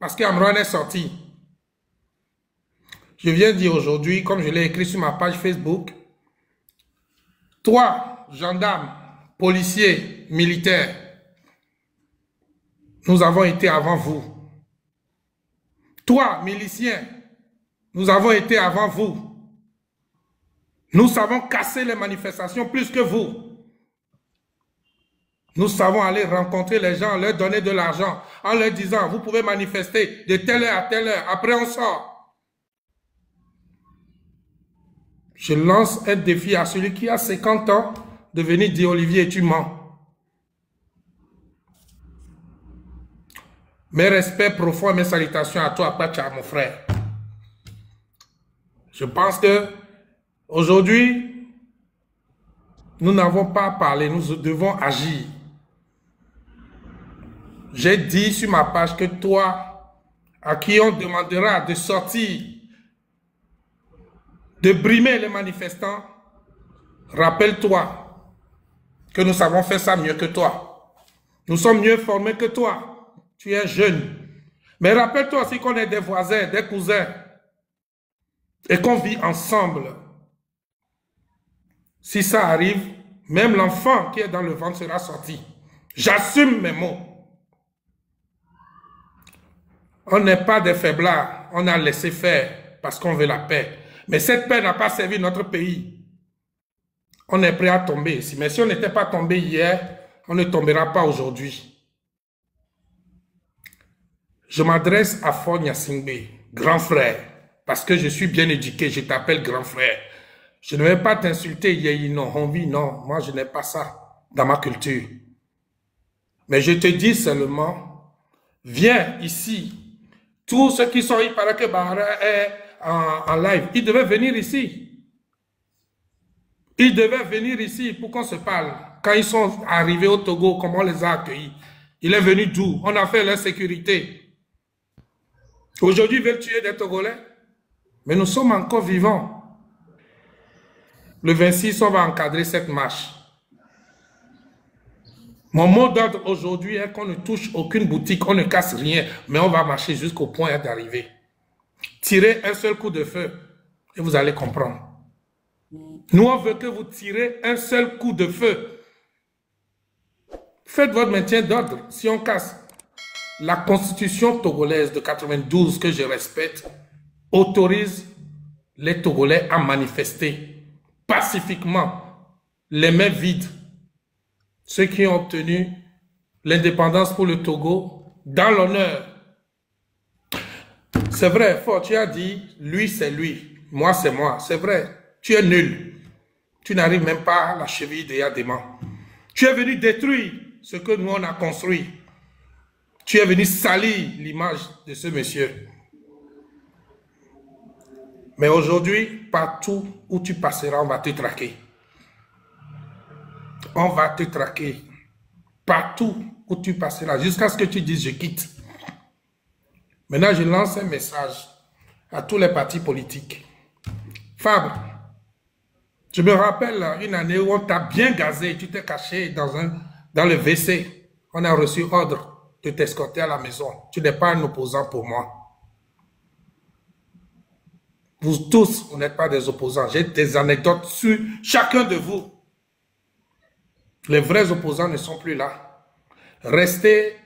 parce qu'Amran est sorti. Je viens dire aujourd'hui, comme je l'ai écrit sur ma page Facebook, toi, gendarmes, policiers, militaires, nous avons été avant vous. Toi, milicien, nous avons été avant vous. Nous savons casser les manifestations plus que vous. Nous savons aller rencontrer les gens, leur donner de l'argent, en leur disant, vous pouvez manifester de telle heure à telle heure, après on sort. Je lance un défi à celui qui a 50 ans de venir dire, Olivier, tu mens. Mes respects profonds et mes salutations à toi, Pacha, mon frère. Je pense que aujourd'hui, nous n'avons pas parlé, nous devons agir. J'ai dit sur ma page que toi, à qui on demandera de sortir, de brimer les manifestants, rappelle-toi que nous savons faire ça mieux que toi. Nous sommes mieux formés que toi. Tu es jeune. Mais rappelle-toi aussi qu'on est des voisins, des cousins, et qu'on vit ensemble. Si ça arrive, même l'enfant qui est dans le ventre sera sorti. J'assume mes mots. On n'est pas des faiblards, on a laissé faire parce qu'on veut la paix. Mais cette paix n'a pas servi notre pays. On est prêt à tomber ici. Mais si on n'était pas tombé hier, on ne tombera pas aujourd'hui. Je m'adresse à Faure Gnassingbé, grand frère, parce que je suis bien éduqué, je t'appelle grand frère. Je ne vais pas t'insulter, Yehi, non, Honvi, non, moi je n'ai pas ça dans ma culture. Mais je te dis seulement, viens ici. Tous ceux qui sont, il paraît que Bahara est en live, ils devaient venir ici. Ils devaient venir ici pour qu'on se parle. Quand ils sont arrivés au Togo, comment on les a accueillis? Il est venu d'où? On a fait leur sécurité. Aujourd'hui, ils veulent tuer des Togolais. Mais nous sommes encore vivants. Le 26, on va encadrer cette marche. Mon mot d'ordre aujourd'hui est qu'on ne touche aucune boutique, on ne casse rien, mais on va marcher jusqu'au point d'arriver. Tirez un seul coup de feu et vous allez comprendre. Nous, on veut que vous tirez un seul coup de feu. Faites votre maintien d'ordre. Si on casse, la constitution togolaise de 92, que je respecte, autorise les Togolais à manifester pacifiquement, les mains vides. Ceux qui ont obtenu l'indépendance pour le Togo, dans l'honneur. C'est vrai, Faure, tu as dit, lui c'est lui, moi c'est moi. C'est vrai, tu es nul. Tu n'arrives même pas à la cheville de Yadéman. Tu es venu détruire ce que nous on a construit. Tu es venu salir l'image de ce monsieur. Mais aujourd'hui, partout où tu passeras, on va te traquer. On va te traquer. Partout où tu passeras, jusqu'à ce que tu dises « je quitte ». Maintenant, je lance un message à tous les partis politiques. Fabre, je me rappelle une année où on t'a bien gazé, tu t'es caché dans le WC. On a reçu ordre de t'escorter à la maison. Tu n'es pas un opposant pour moi. Vous tous, vous n'êtes pas des opposants. J'ai des anecdotes sur chacun de vous. Les vrais opposants ne sont plus là. Restez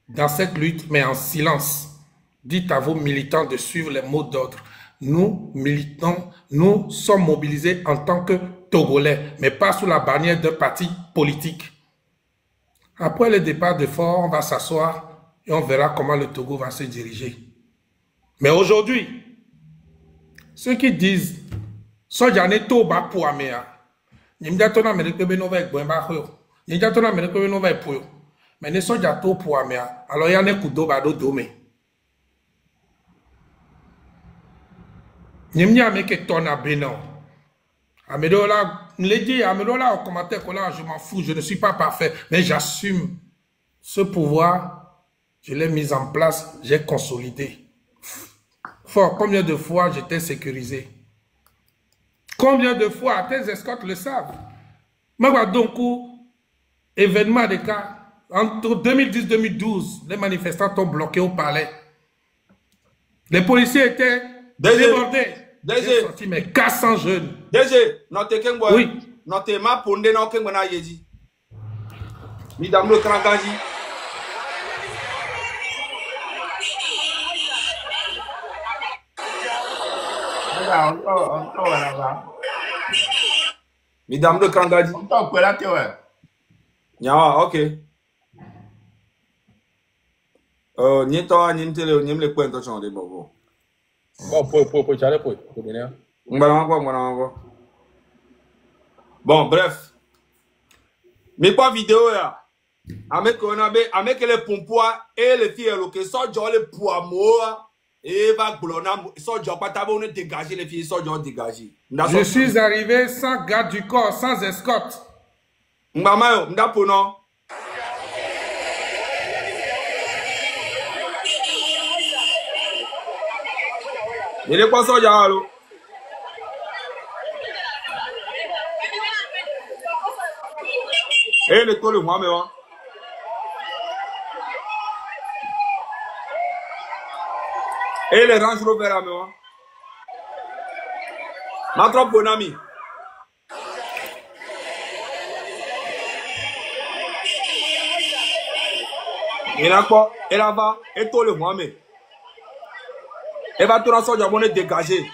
dans cette lutte, mais en silence. Dites à vos militants de suivre les mots d'ordre. Nous, militants, nous sommes mobilisés en tant que Togolais, mais pas sous la bannière d'un parti politique. Après le départ de Faure, on va s'asseoir et on verra comment le Togo va se diriger. Mais aujourd'hui, ceux qui disent « Sojane Toba Pouamea », mais ne soja to Pouamea, alors il y a un coup d'eau à domé. Nimnya meke tona benon. Amedola, m'ledi, amedola au commentaire que là, je m'en fous, je ne suis pas parfait, mais j'assume ce pouvoir, je l'ai mis en place, j'ai consolidé. Faure, combien de fois j'étais sécurisé? Combien de fois, tes escortes le savent. Mais donc, événement de cas, entre 2010 et 2012, les manifestants ont bloqué au palais. Les policiers étaient débordés. J'ai sorti mes 400 jeunes. DG, notre Kengwa. Oui. Notre ma ponde na Kengwa na yedi. Midame le Krangaji. Midame le Krangaji. Nyawa, ok. Nyito nyintele nyimle kwento chonde bobo. Pour chale pour bien. Bon, bref. Mais pas vidéo là. Avec les pompois et les filles qui sont les poids mots et va glona sont pas tabou dégager les filles sont dégagées. Je suis arrivé sans garde du corps, sans escorte. Maman, m'dapono. Il est pas soja alors. Et le tole moi mais et le Range Rover à moi. Ma trop bon ami. Il a quoi? Il a va et tole moi mais. Elle va tout soja bonne dégager.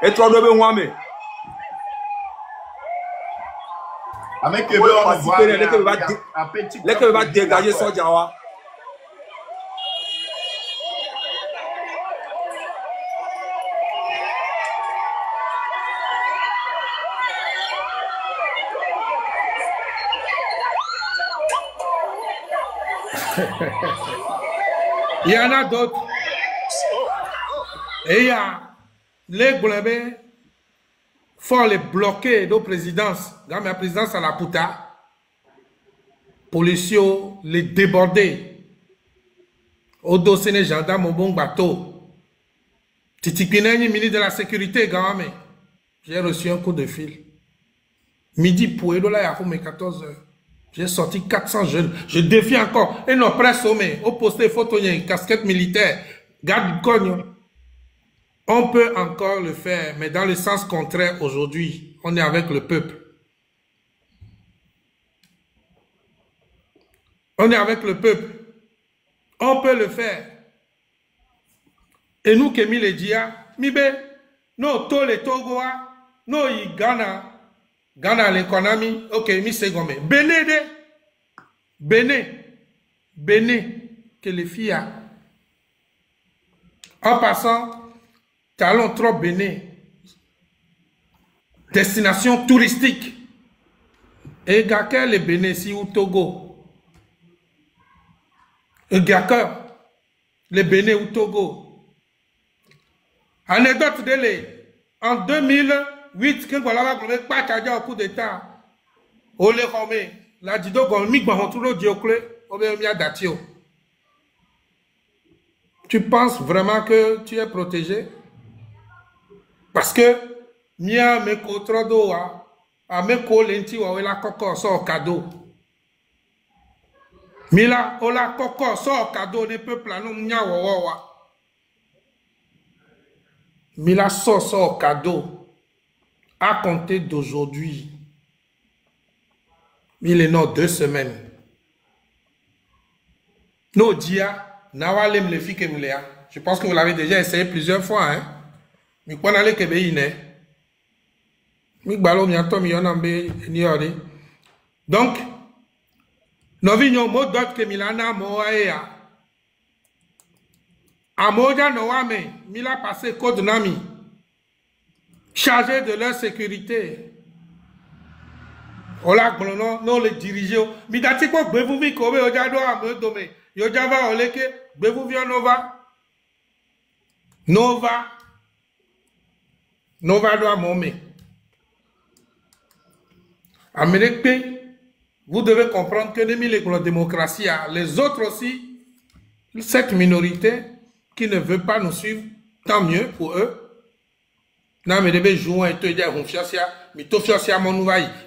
Et toi de moi mais. Avec que va dégager soja wa. Il y en a d'autres. Et il y a les Goulébé, faut les bloquer de présidence. Dans ma présidence à la Pouta, policiers les déborder. Au dossier des gendarmes au bon bateau. Titikineni, ministre de la Sécurité, gamin. J'ai reçu un coup de fil. Midi pour là, il y a pour mes 14 heures. J'ai sorti 400 jeunes. Je défie encore. Et non, presse au poster photo, il y a une casquette militaire. Garde du cogne. On peut encore le faire, mais dans le sens contraire aujourd'hui. On est avec le peuple. On est avec le peuple. On peut le faire. Et nous, qui mis les dia, mibe, no, to le Togoa, no, y Ghana. Ghana l'économie, ok, mi segome. Béné de, Béné, que les filles a. En passant, talons trop Béné. Destination touristique. Et Gaka le Béné si ou Togo. Et Gaka le Béné ou Togo. Anecdote de l'année. En 2008, quand on a pas au coup d'État, on les remet. La dido gonmi gbahonturo diokle, obémia datio. Tu penses vraiment que tu es protégé? Parce que mia me kotrodo a me ko lenti wa la koko so cadeau. Mila ola koko so cadeau ne peuple anu mia wa. Mila so cadeau. À compter d'aujourd'hui, il est non 2 semaines. Nos dia, nawalem le fi kemlea. Je pense que vous l'avez déjà essayé plusieurs fois, hein. Mais quand on allait kebeine, mi gbalo mi ato mi yonambe ni ori. Donc, nous vignon mo dot que milana mo aea. Amoja no wame, mila passé code nami. Chargés de leur sécurité. Ola non les dirigeants. Midati ko gbevu mi kobe ojado amedome. Yojava oleke gbevu vi Nova do amome. Amérique, vous devez comprendre que la démocratie a les autres aussi, cette minorité qui ne veut pas nous suivre, tant mieux pour eux. Non, mais devez jouer et te dire,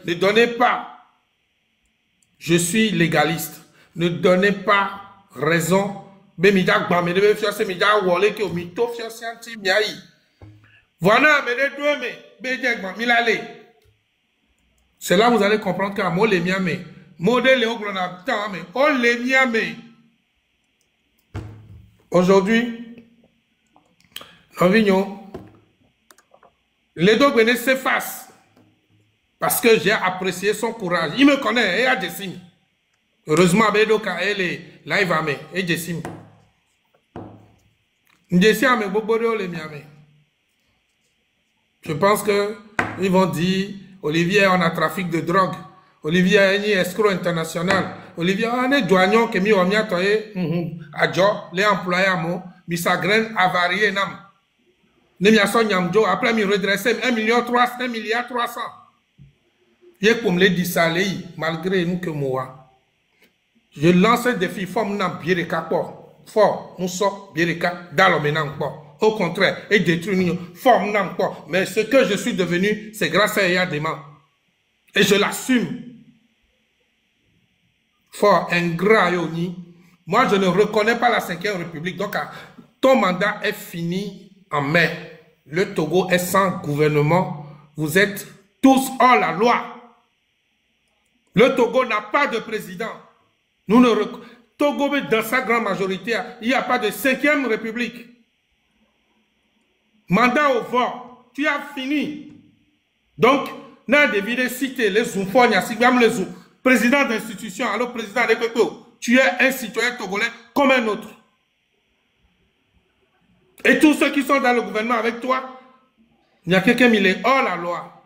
ne donnez pas. Je suis légaliste. Ne donnez pas raison. Mais mida gbame de fiancé mida wole ke mito fiancé anti miai. Voilà, mais les deux mais bejek ma milale. C'est là que vous allez comprendre qu'à moi les miame, modèle au glona temps mais oh les miame. Aujourd'hui, Novinho, les deux Béné s'effacent parce que j'ai apprécié son courage. Il me connaît et a Jessim. Heureusement, Bedoka elle est live à me et Jessim. Jessim me bobodo les miame. Je pense que ils vont dire Olivier on a trafic de drogue. Olivier est un escroc international. Olivier on est douanier qui mi on y a toyé adjo les employés à mon misagraine avarié nam. Ne m'y a son nyamjo après mi redresser 1,3 milliard 300. Yé pour me le dissaler malgré nous que moi. Je lance un défi forme nam bireka po. Fort nous sort bireka dans le menang po. Au contraire, et détruire nous forme nam po. Mais ce que je suis devenu, c'est grâce à Yadema. Et je l'assume. Fort ingrat Yoni. Moi, je ne reconnais pas la 5e République. Donc, ton mandat est fini en mai. Le Togo est sans gouvernement. Vous êtes tous hors la loi. Le Togo n'a pas de président. Nous ne Togo, dans sa grande majorité, il n'y a pas de 5e République. Mandat au vote. Tu as fini. Donc, n'a deviné citer les Zoufons, les Zoufons. Président d'institution, alors président de Pépéo, tu es un citoyen togolais comme un autre. Et tous ceux qui sont dans le gouvernement avec toi, il y a quelqu'un qui est hors la loi.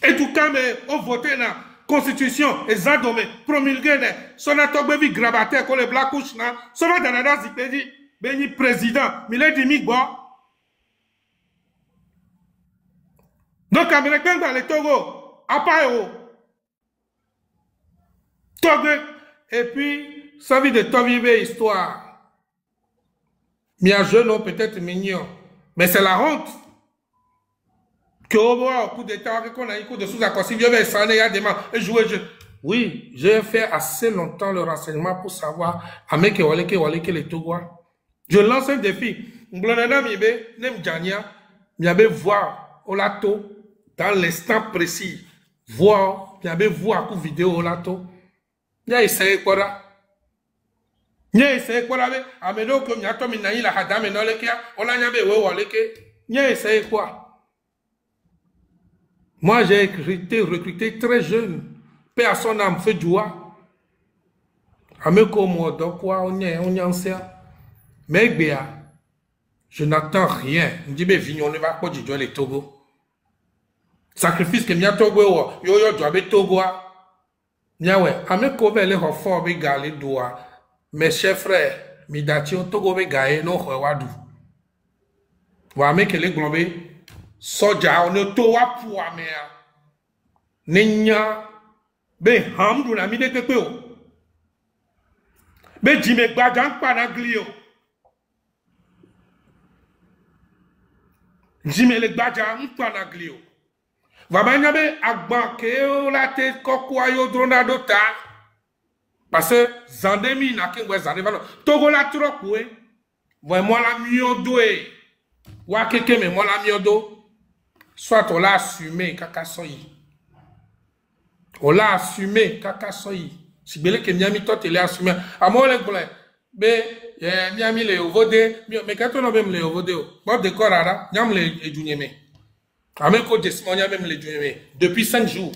Et tout cas, mais au voté la constitution, et Zadome, promulgué, son atogbevi grabataire, qu'on les black couche, son danada zipedi, béni président, mais il dit migbo. Donc, Américain dans le Togo, à part Togo, et puis, ça vit de Tovivé histoire. Mia jeune, peut-être mignon, mais c'est la honte. Que au coup d'état, qu'on a un coup de sous-accord, il y avait ça, il y a des mains, et jouer jeu. Oui, j'ai fait assez longtemps le renseignement pour savoir, avec les Togois. Je lance un défi. M'blonana mibe, nem jania, miabe voir au lato, dans l'instant précis, voir, miabe voir coup vidéo au lato. Nya essayé quoi là? Nya essayé quoi là? Ameno que mia tomi na la hadame no lekia, on a nyabe we waleke. Nya essayé quoi? Moi j'ai été recruté très jeune. Paix à son âme fait joie. Ameko mo do quoi on y ancien. Mais béa, je n'attends rien. Je dis mais vignon ne va pas du les Togo. Sacrifice que mia Togo yo yo joabe Togo. Niawe, ameko be le hofo be gali doa. Mes chers frères, mi dati o Togo be gae no wadu. Wa ameke le glombe soja on to wa pu amea. Nenya be hamdu na mi de pepe o. Be jime gbajan pa na glio. Jime le gbajan pa na glio. Vabanyabe agbanke o la te kokwa yo dronado ta. Parce que Zandemi na kengwe Zandemi Togo la trokwe. Voy moi la miodo e. Wa keke me moi la miodo. Soit on l'a assumé kaka soyi. On l'a assumé kaka soyi. Si bele ke miami to tele assumé. Amo le gole. Be miami le ovode, mais quand on a même le ovode. Bon décor ara, nyam le edunyeme. Ameko Desimonia même les Dieu depuis 5 jours.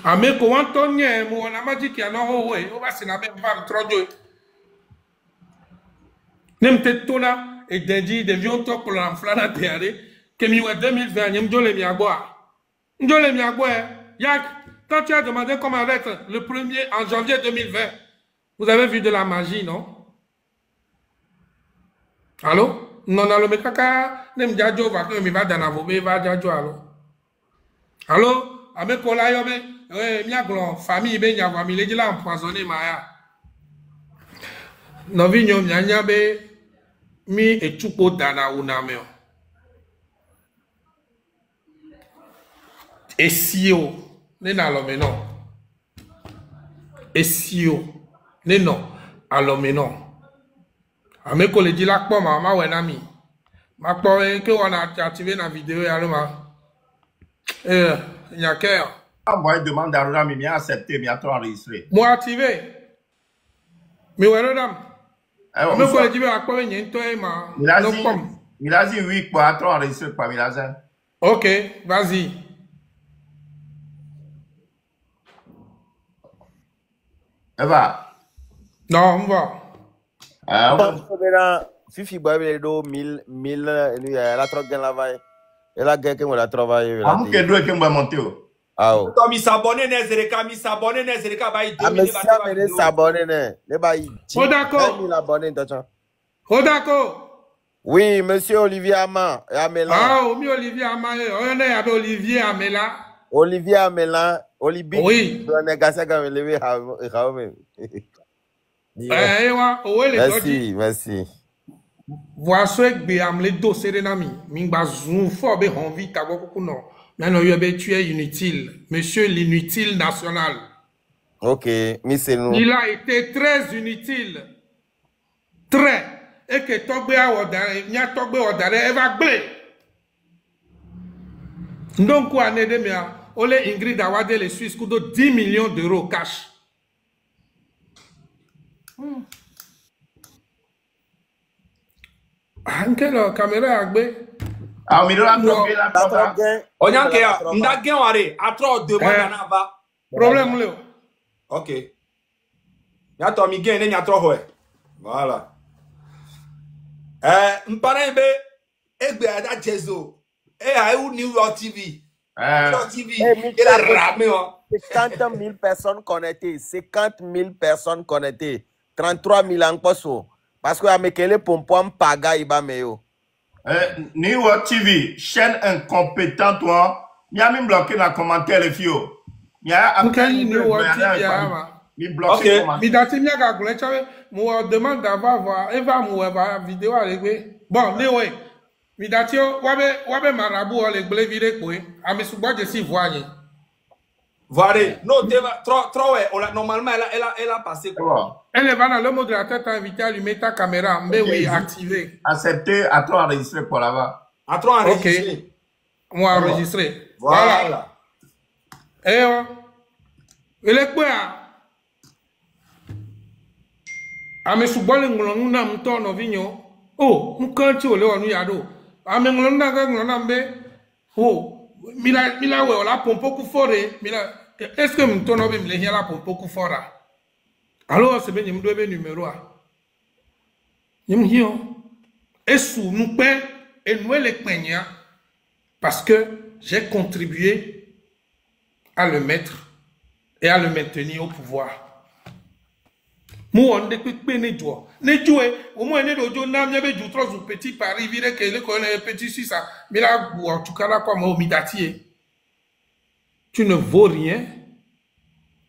Ameko Antonien, on a dit qu'il y a un way, on va se n'avoir pas trop de. N'importe tona et d'indi de vieux top pour l'enflant théâtre que mi 2020 n'y m'jole miagua. M'jole miagua. Yak, quand tu as demandé comment être le 1er en janvier 2020, vous avez vu de la magie, non? Allô? Non, non, mais kaka, nem jajo va que mi va dans la vobe va jajo allo. Allô, avec kola yo be, mi aglon famille be nya va mi le la empoisonné maya. No vi nyom nya be mi etupo dana unameo. Esio, ne na lo me non. Essio. Non. Alors, mais non. Ame ko le dit la kpo ma wenami. Ma kpo que on a activé la vidéo et alors il y a qu'à Envoyer demande d'argent, mais bien accepté, bien trop enregistré. moi activé. Mais ouais dame. Ame ko le dit la kpo yen to e ma. Milazi oui quoi, trop enregistré quoi Milazi. OK, vas-y. Eva. Non, on va. Fifi Boy do 1000 elle a trop gain la vaille. Elle a gain que moi la travailler là. Amu ke do ke mba monter o. Ah oh. Toi mi s'abonner Nezereka ba i 2000 ba s'abonner ne ba i. Oh d'accord. 1000 abonnés t'as. Oh d'accord. Oui, monsieur Olivier Ama et Amela. Ah, oui Olivier Ama, on est avec Olivier Amela. Olivier Amela, Olivier. Oui. On est gassé comme levé Merci, merci. Voici que amle dossier de nami. Mingba zoom fort be envie t'avoir beaucoup non. Maintenant tu es inutile, monsieur l'inutile national. OK, mais c'est nous. Il a été très inutile. Très. Et que togbe a odare, nya togbe odare eva gble. Donc quoi ne de mia, ole Ingrid Awade les Suisses kudo 10 millions d'euros cash. Anke la caméra agbe. Ah mi do la trop la trop. Onyanke ya nda gen ware atro demande na ba. Problème le. OK. Ya to mi gen ne nya tro ho e. Voilà. Mpanebe egbe ada jezo. U New York TV. New York TV. Il a ramé. 50 000 personnes connectées. 50 000 personnes connectées. 33 000 en poso. Parce que Amekele Pompom Paga Iba Meyo. New York TV, chaîne incompétente, toi. Il y a même bloqué dans les commentaires, les filles. Il y a New York TV. Mi bloqué. Mi dati mi aga gule chawe mo demande d'avoir eva mo eva vidéo alegbe. Bon, ne we. Mi dati wabe marabu o le gble vide ko e. Ami subo je si voyer. Voire, non, trop ouais, normalement elle a passé quoi. Elle va dans le modérateur t'a invité à allumer ta caméra, mais oui, activer. Accepter à toi enregistrer pour là-bas. À toi enregistrer. OK. Moi enregistrer. Voilà. Eh oh. Elle est quoi? Ame subole ngolonu na mto no vinyo. Oh, mkanchi ole wonu yado. Ame ngolonu na ngolonu mbe. Oh, mila we ola pompo ku fore. Est-ce que mto no be mle hiala pompo ku fora? Alors c'est ben nyimdo be numéro a. Nyim hio. Esu nupe enwe le penya parce que j'ai contribué à le mettre et à le maintenir au pouvoir. Moi, on ne joué, au moins, on a un petit Paris, vire que le petit Suisse, mais là, en tout cas, là, comme au midatier, tu ne vaux rien.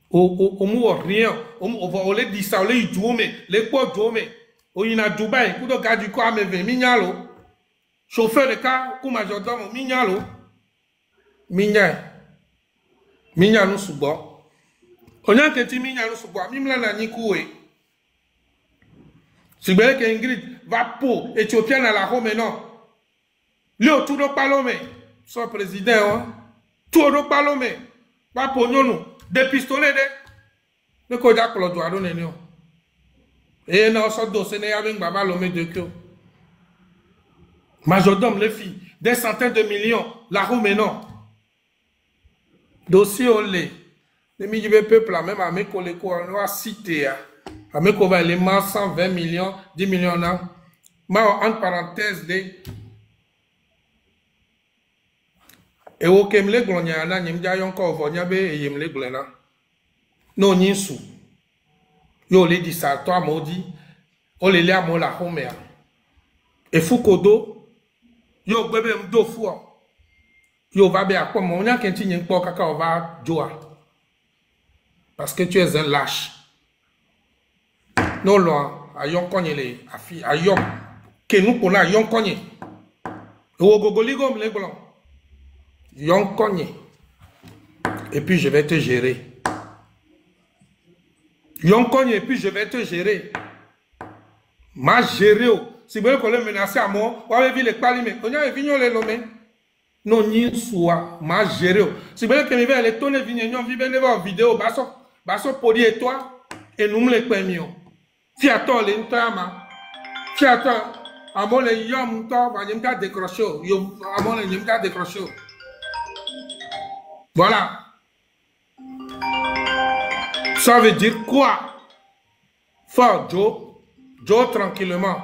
Au moins, rien. On les dit ça, on les joue, mais les quoi, mais au Ina Dubaï, coup de gars du quoi, mais mignalo. Chauffeur de car, coup majordome, mignalo. Mignalo sous bord. On a un petit mignalo sous bord, mime la nani coué. Si vous voulez que Ingrid va pour Éthiopienne à la Rome, non. Lui, tout le palome, son président, tout le palome, va pour nous, des pistolets, le Kodak le doigt donner. Et non, ce dossier n'est avec Baba Lomé de Kyo. Majordome, les filles, des centaines de millions, la Rome, non. Dossier, on l'est. Les milliers de peuples, même à mes collègues, on va citer. Avec les 120 millions, 10 millions, mais en parenthèse, et au Kemle Gloniana, Nimja Yonko, Vonyabe et Yemle Glena. Non, Ninsu. Yo, les dit ça, toi, maudit. On les l'a mola Homer. Et Foucault, yo, bébé, m'do fou. Yo, va bien, comme on a qu'un tignon pour caca, on va joa. Parce que tu es un lâche. Non, loin, à Yonkonye, les affi, à Yon, que nous connaissons à Yonkonye. Au Gogoligom, les blancs. Yonkonye. Et puis je vais te gérer. Yonkogne, et puis je vais te gérer. Ma géré. Si vous voulez menacer à moi, vous avez vu les palimés. On a vu les nommés. Non, ni soit ma géré. Si vous voulez que je les tourner, vignon, vivez voir vidéo, basso podi et toi, et nous les premions. Fiato, les ntama. Fiato, à mon les yom, toi, va y me décrocher. À mon les yom, décrocher. Voilà. Ça veut dire quoi? Fort Joe tranquillement.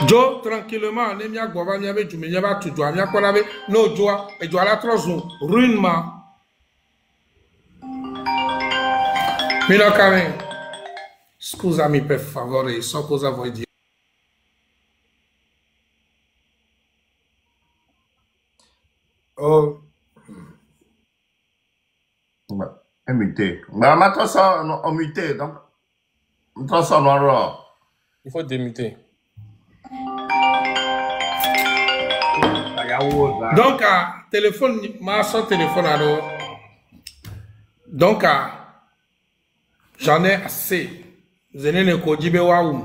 Joe tranquillement. Ne m'y goba m'y avait du m'y avait tout joie m'y a quoi avait no joie et joie la troisième ruinement. Mino Karen. Scusami per favore, so cosa vuoi dire. Oh. Muté. Mais maintenant ça on muté donc maintenant ça on Il faut démuter. Donc téléphone ma son téléphone alors. Donc j'en ai assez. Vous allez ne kodibe waoum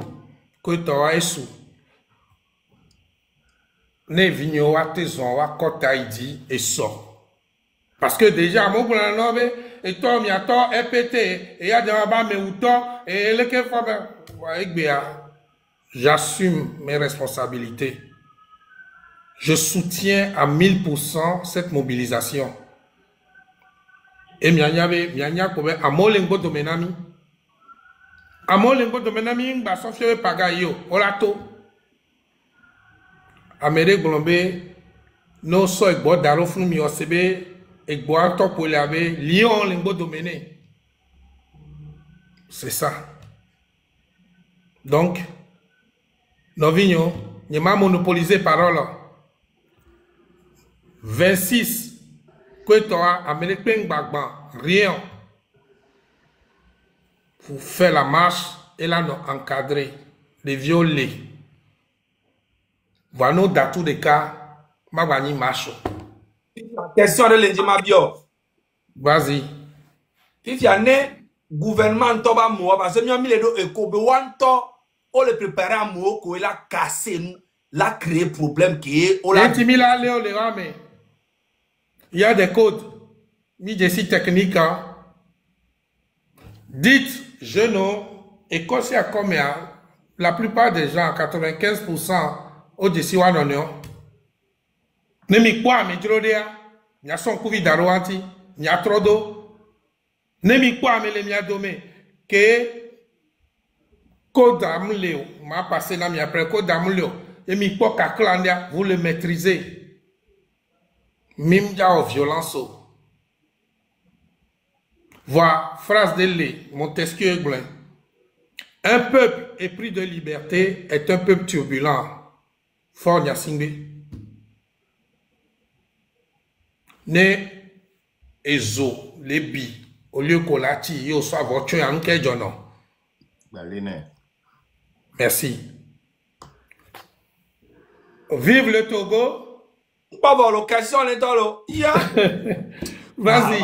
ko to esu. Ne vigno wa tezon wa kota idi et sort. Parce que déjà, mon nobe et toi, mi attend EPT, et il y a des rabats, mais où toi, et le que j'assume mes responsabilités. Je soutiens à 1000% cette mobilisation. Et mianya kobe, amolengo domenami. Amolengo domenami, mba sofie pagayo, olato. Amere glombe, no so ekbo daro funu mi osebe, et boire top pour laver Lyon l'imbo dominé. C'est ça. Donc, nos vignes, n'y m'a monopolisé parole. 26, que toi, américain bagban, rien. Pour faire la marche et là, nous encadrer, les violer. Voilà, nous, dans tous les cas, ma bani marche. Question de l'Indima Bio. Vas-y. Si tu as né gouvernement toba moa parce que nous avons mis les deux éco be wanto on le préparer à moa ko la casser la créer problème qui est on la Intimila Léo le rame. Il y a des codes. Mis des sites techniques. Dites jeunes et conseillers comme la plupart des gens 95% au-dessus de l'oignon. Ne mi kwa me jrodea, nya son kuvi daroanti, nya trodo. Ne mi kwa me le mia dome, ke kodam leo, ma passé na mi après kodam leo, et mi kwa kaklandia, vous le maîtrisez. Mimja au violence. Voilà, phrase de Lé, Montesquieu Aiglin. Un peuple épris de liberté est un peuple turbulent. Fort Nyasingbe. Ne ezo les bi au lieu qu'on l'a tiré yo soit voiture en kejono. Merci. Vive le Togo. pas avoir l'occasion les dans ya. Vas-y.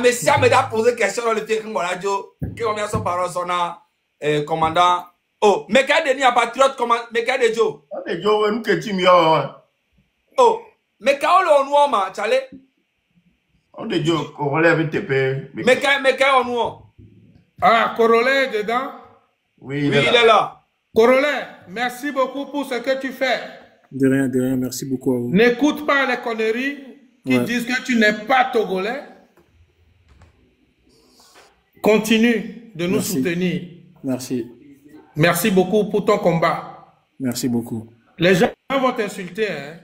Messia me da poser question dans le film mon radio qui combien son parole son commandant. Oh, mais quand Denis a patriote commandant, mais quand de Joe. De Joe nous que tu m'as. Oh. Mais quand on nous ma chale. On de Dieu relève TP. Mais quand on nous. Ah, Corollaire dedans. Oui, il est là. Corollaire, merci beaucoup pour ce que tu fais. De rien, merci beaucoup à vous. N'écoute pas les conneries qui disent que tu n'es pas togolais. Continue de nous soutenir. Merci. Merci beaucoup pour ton combat. Merci beaucoup. Les gens vont t'insulter, hein.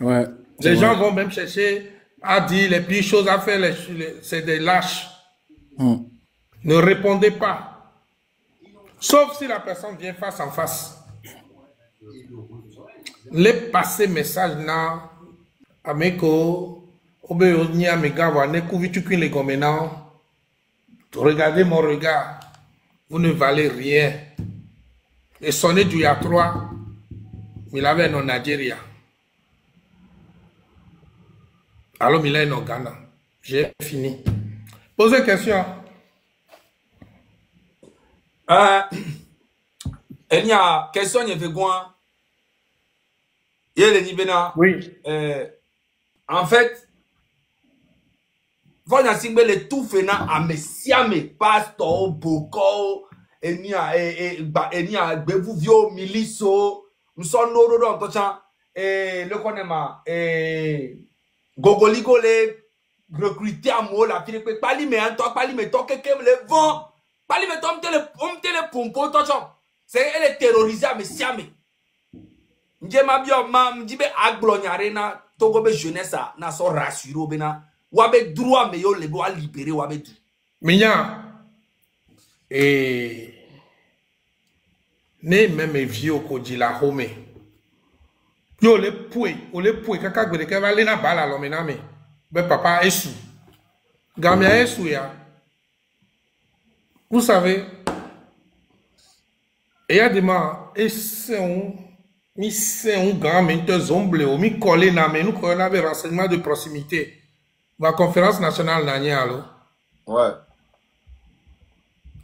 Ouais. Les gens vont même chercher à dire les pires choses à faire, c'est des lâches. Ne répondez pas. Sauf si la personne vient face en face. Les passer message na ameko obeoni amega wa ne kuvitukun les gomenans. Regardez mon regard. Vous ne valez rien. Et sonné du ya 3, il avait non Nigeria. Alors, il est au Ghana. J'ai fini. Posez une question. Il y a question qui fait quoi? Il y a les Nibena. Oui. En fait, faut y signer le tout fena à messiame pasteur boko enia bevu vio miliso nous sommes no do tocha le konema gogoligo le recruter à moi la fille pe pali me to keke le vent pali me tom tele pompo tocha c'est elle terroriser à messiame njema bio mam jibe aglonyare na togo be jeunesse na so rassurer bena wabe droit me yo le doit libérer wabe du Minya ne même vieux ko di la home yo le poué kaka gbere ke va le na bala lo mename be papa esu gamia esu ya. Vous savez, il y a des gens qui sont grand menteur zomble ou mi collé na mais nous qu'on avait renseignement de proximité. La conférence nationale n'a allo. ouais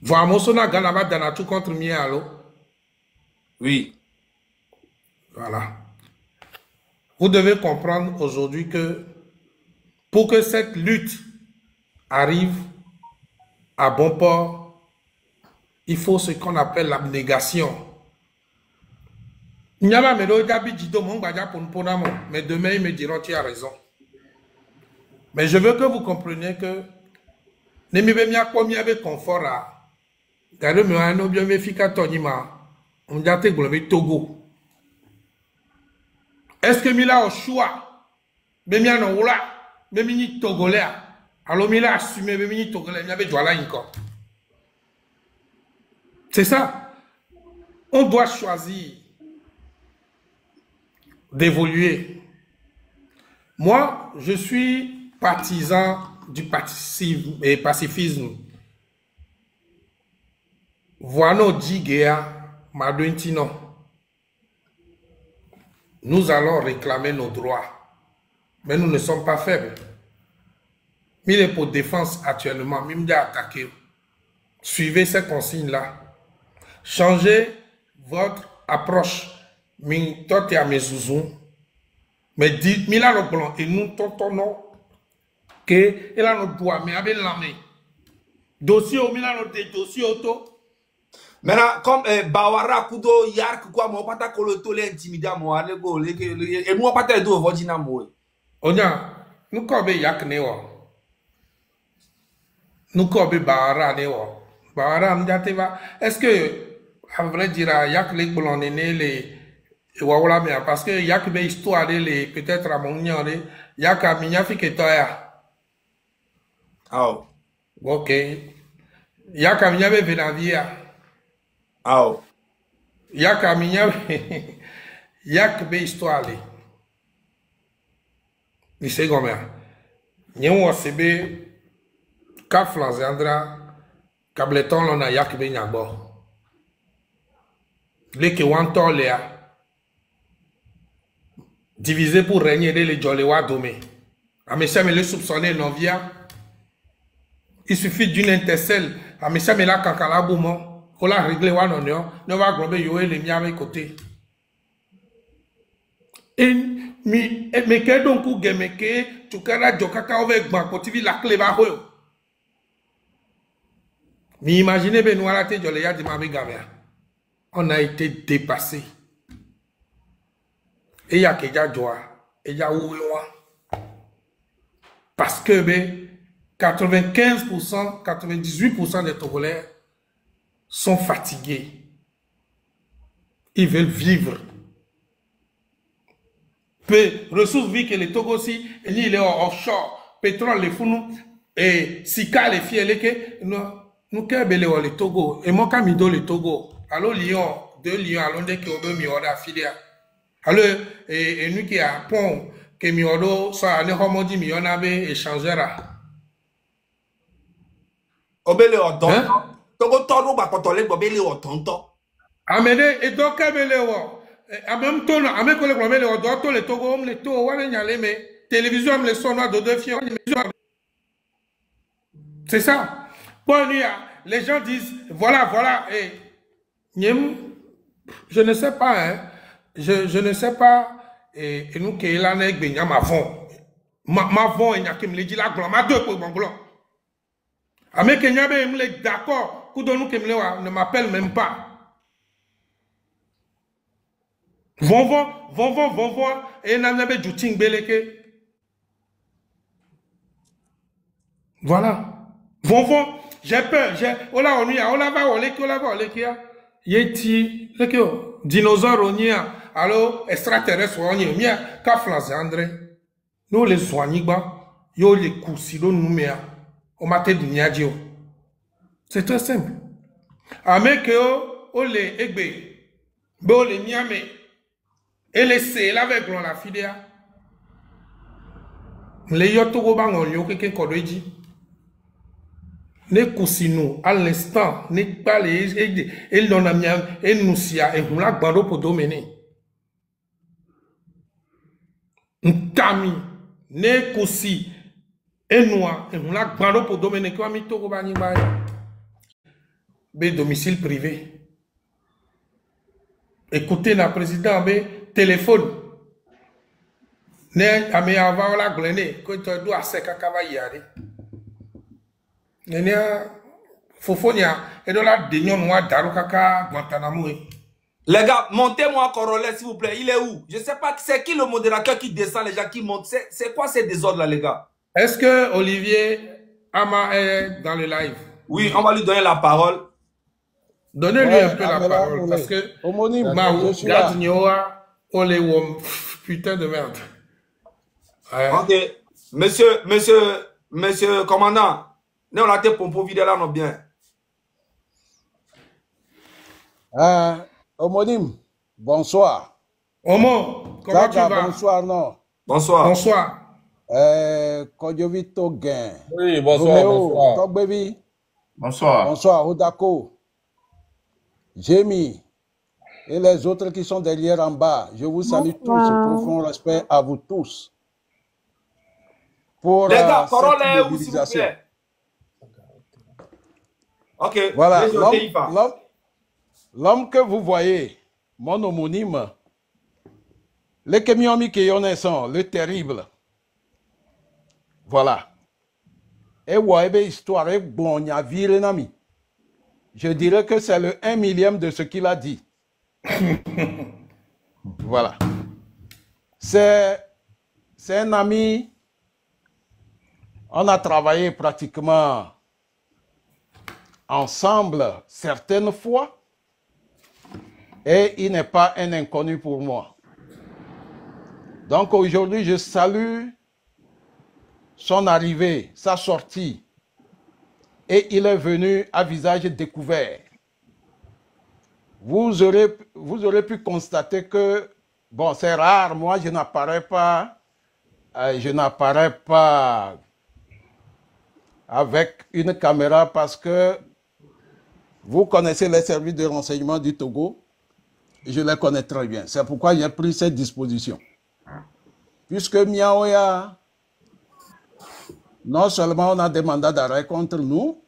Voir Mosona Ganaba Danatou contre Mia allo. oui Voilà. Vous devez comprendre aujourd'hui que pour que cette lutte arrive à bon port, il faut ce qu'on appelle l'abnégation. Mais demain, ils me diront tu as raison. Mais je veux que vous compreniez que ne me bien avec confort à garder me un bien efficace on a été Togo. Est-ce que Mila au choix même bien non là même ni togolais alors Mila assumé même ni togolais il avait droit là encore. C'est ça. On doit choisir d'évoluer. Moi, je suis partisan du pacifisme. Voilà Digea Madouintino. Nous allons réclamer nos droits. Mais nous ne sommes pas faibles. Il est pour défense actuellement. Même attaqué. Suivez ces consignes-là. Changez votre approche. Mais toi, tu es à mes zouzous. Mais dites, mais là, le blanc, et nous, non que, et là, notre doigt, mais avec l'armée. Dossier, mais là, notre dossier auto. maintenant comme Bawara kudo yark quoi mon pata koloto le intimider moi le go le et moi pata do vodina mo Onya, nous kobe yak newa. Nous kobe Bawara newa. Bawara m'diateva. Est-ce que, à vrai dire, yak les boulonnés les wawala mia parce que yak be histoire les peut-être à mon nyande yak a minya fi ketoya. oh Ok. Yak a minya be venavia. oh Yak a minya yak be histoire les. Ni se gomea. Nyewo sebe ka flanzandra kableton lona yak be nyagbo. Leke wanto lea. Divisé pour régner les Jolewa Domé. Amesha me le soupçonné non via. Il suffit d'une intercelle. Amesha me la kankala boumon. On l'a réglé wa non non. Ne va glober yoé les miens avec côté. Et me que donc ou gemeke tu kara jokaka avec ban kotivi la clé va hoyo. Mais imaginez Benoît la te Joleya di mami gamea. On a été dépassé. Et il y a que joie, et il y a parce que 95%, 98% des Togolais sont fatigués. Ils veulent vivre. Peu ressources vie que les Togo aussi, il est offshore, pétrole les fous et Sika les filles les que nous qu'est les Togo et moi Kamido les Togo. Alors Lyon, 2 Lyon, allons dès que on mi order affilié. Alors, et nous qui a pont, que mi odo soit ne homodi mi onabe échangera. obele odon togo toro ba potole obele otonto Amede et donc abele wo. En même temps, ame ko le globele odo to le togo le to wale nyale me télévision me le sonno de deux fions. C'est ça. Bon, il y a les gens disent, voilà, et je ne sais pas, hein, je ne sais pas, et nous qui est là, ma vont, et n'y a qui me le dit là, ma deux pour mon blanc. Mais Kenya me d'accord, ne m'appelle même pas. Vont, et n'avait du ting beleke. Voilà. Vont, j'ai peur, ola va oleki, yeti, dinosaure onia, alors extraterrestre onia, mia, ka France André. Nous les soignons, yo les coursilo numea, au matin du niadio. C'est très simple. Amekeo, o le egbe, bo le niame, et les c'est avec la fidéa. Le yotogo bango yoke kodoji. Ne cousinou à l'instant, ne pas les et l'onamia et nous sia et nous la bando pour dominer. Ntami ne cousi et noir et nous la bando pour dominer quoi mi togo bani bani. Be domicile privé. Écoutez la présidente be téléphone. Ne ame ava la glene ko to do aseka kava yari. Fofonia et de la dénion noir d'Arukaka Guantanamo. Les gars, montez-moi Corolla s'il vous plaît. Il est où? Je ne sais pas, c'est qui le modérateur qui descend, les gens qui montent. C'est quoi ces désordres là, les gars? Est-ce que Olivier Ama est dans le live? Oui, on va lui donner la parole. Donnez-lui un peu la parole parce que homonyme, putain de merde. Ouais. Ok, monsieur commandant. Non, on a été pompo vidéo là, non bien. Homonyme, bonsoir. Homo, comment tu vas? Bonsoir, non. Bonsoir. Bonsoir. Kodjovito Gain. Oui, bonsoir, bonsoir. Togbevi. Bonsoir. Bonsoir, Odako. Jémy. Et les autres qui sont derrière en bas. Je vous salue tous. Profond respect à vous tous. Pour les gars, cette parole est où, s'il vous mobilisation. plaît? Ok, Voilà, l'homme l'homme que vous voyez, mon homonyme, le Kemiomi Keyoneson, le terrible. Voilà. Et Waebe histoire bon, y a viré nami. Je dirais que c'est le 1 millième de ce qu'il a dit. Voilà. C'est un ami. On a travaillé pratiquement ensemble certaines fois et il n'est pas un inconnu pour moi. Donc aujourd'hui, je salue son arrivée, sa sortie et il est venu à visage découvert. Vous aurez pu constater que, bon, c'est rare, moi je n'apparais pas avec une caméra parce que vous connaissez les services de renseignement du Togo, je les connais très bien. C'est pourquoi j'ai pris cette disposition. Puisque Miaoya, non seulement on a des mandats d'arrêt contre nous,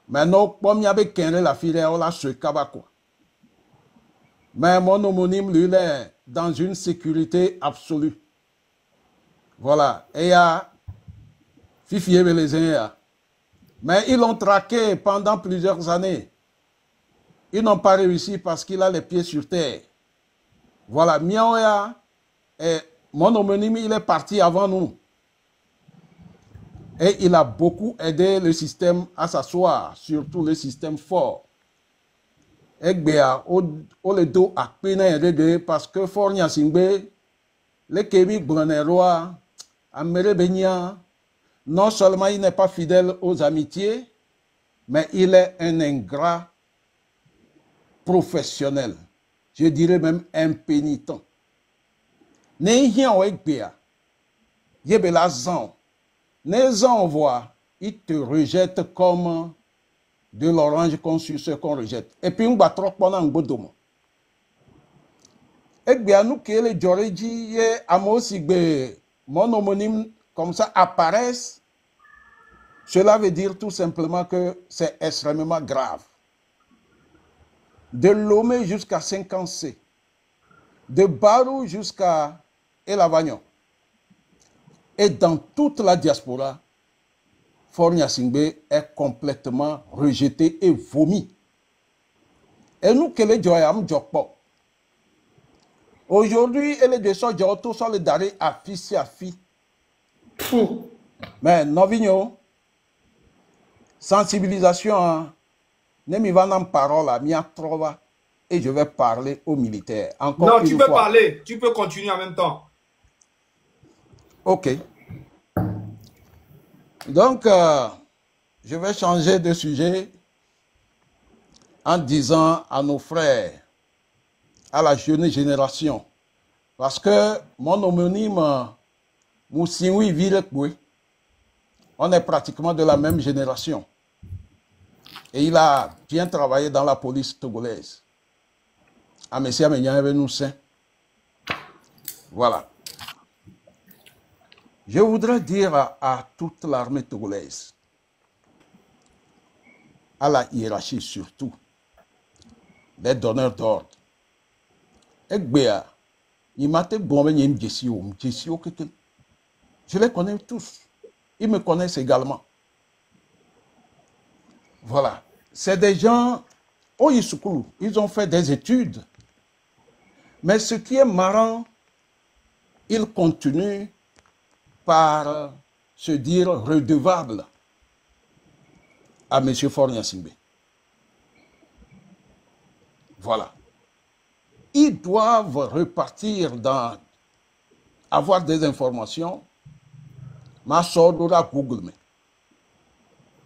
mais non, comme il y avait la filière, on l'a ce kabako. Mais mon homonyme, lui, il est dans une sécurité absolue. Voilà. Et il y a Fifi et les mais ils l'ont traqué pendant plusieurs années. Ils n'ont pas réussi parce qu'il a les pieds sur terre. Voilà, Miaoya, mon homonyme, il est parti avant nous. Et il a beaucoup aidé le système à s'asseoir, surtout le système fort. Et on le dos à peine parce que Fornia Singbe, le Kébi Breneroa, Amere Benya, non seulement il n'est pas fidèle aux amitiés, mais il est un ingrat professionnel. Je dirais même impénitent. N'ayant Ekbea, Yebela Zan, N'ayant voix, il te rejette comme de l'orange qu'on sur ce qu'on rejette. Et puis on va trop pendant un bodomo. Ekbea nous qui les Djoreji et Amosigbe, mon homonyme comme ça apparaissent Cela veut dire tout simplement que c'est extrêmement grave. De Lomé jusqu'à 50C, de Barou jusqu'à Elavagnon, et dans toute la diaspora, Fornia Singbe est complètement rejeté et vomi. Et nous, que les Joyam Jokpo. Aujourd'hui, elle est de ça, tout ça, le daré à fille. Mais, Novigno, sensibilisation, hein, ne m'y va en parole, à m'y trova, et je vais parler aux militaires. Encore non, tu une peux fois. parler, tu peux continuer en même temps. Ok. Donc, je vais changer de sujet en disant à nos frères, à la jeune génération, parce que mon homonyme, Moussioui Vilekboué, on est pratiquement de la même génération. Et il a bien travaillé dans la police togolaise. À Messia Menyanvenusin. Voilà. Je voudrais dire à toute l'armée togolaise, à la hiérarchie surtout, les donneurs d'ordre, je les connais tous. Ils me connaissent également. Voilà. C'est des gens, ils ont fait des études. Mais ce qui est marrant, ils continuent par se dire redevables à M. Fornia Singbe. Voilà. Ils doivent repartir dans avoir des informations. Ma sordora Google.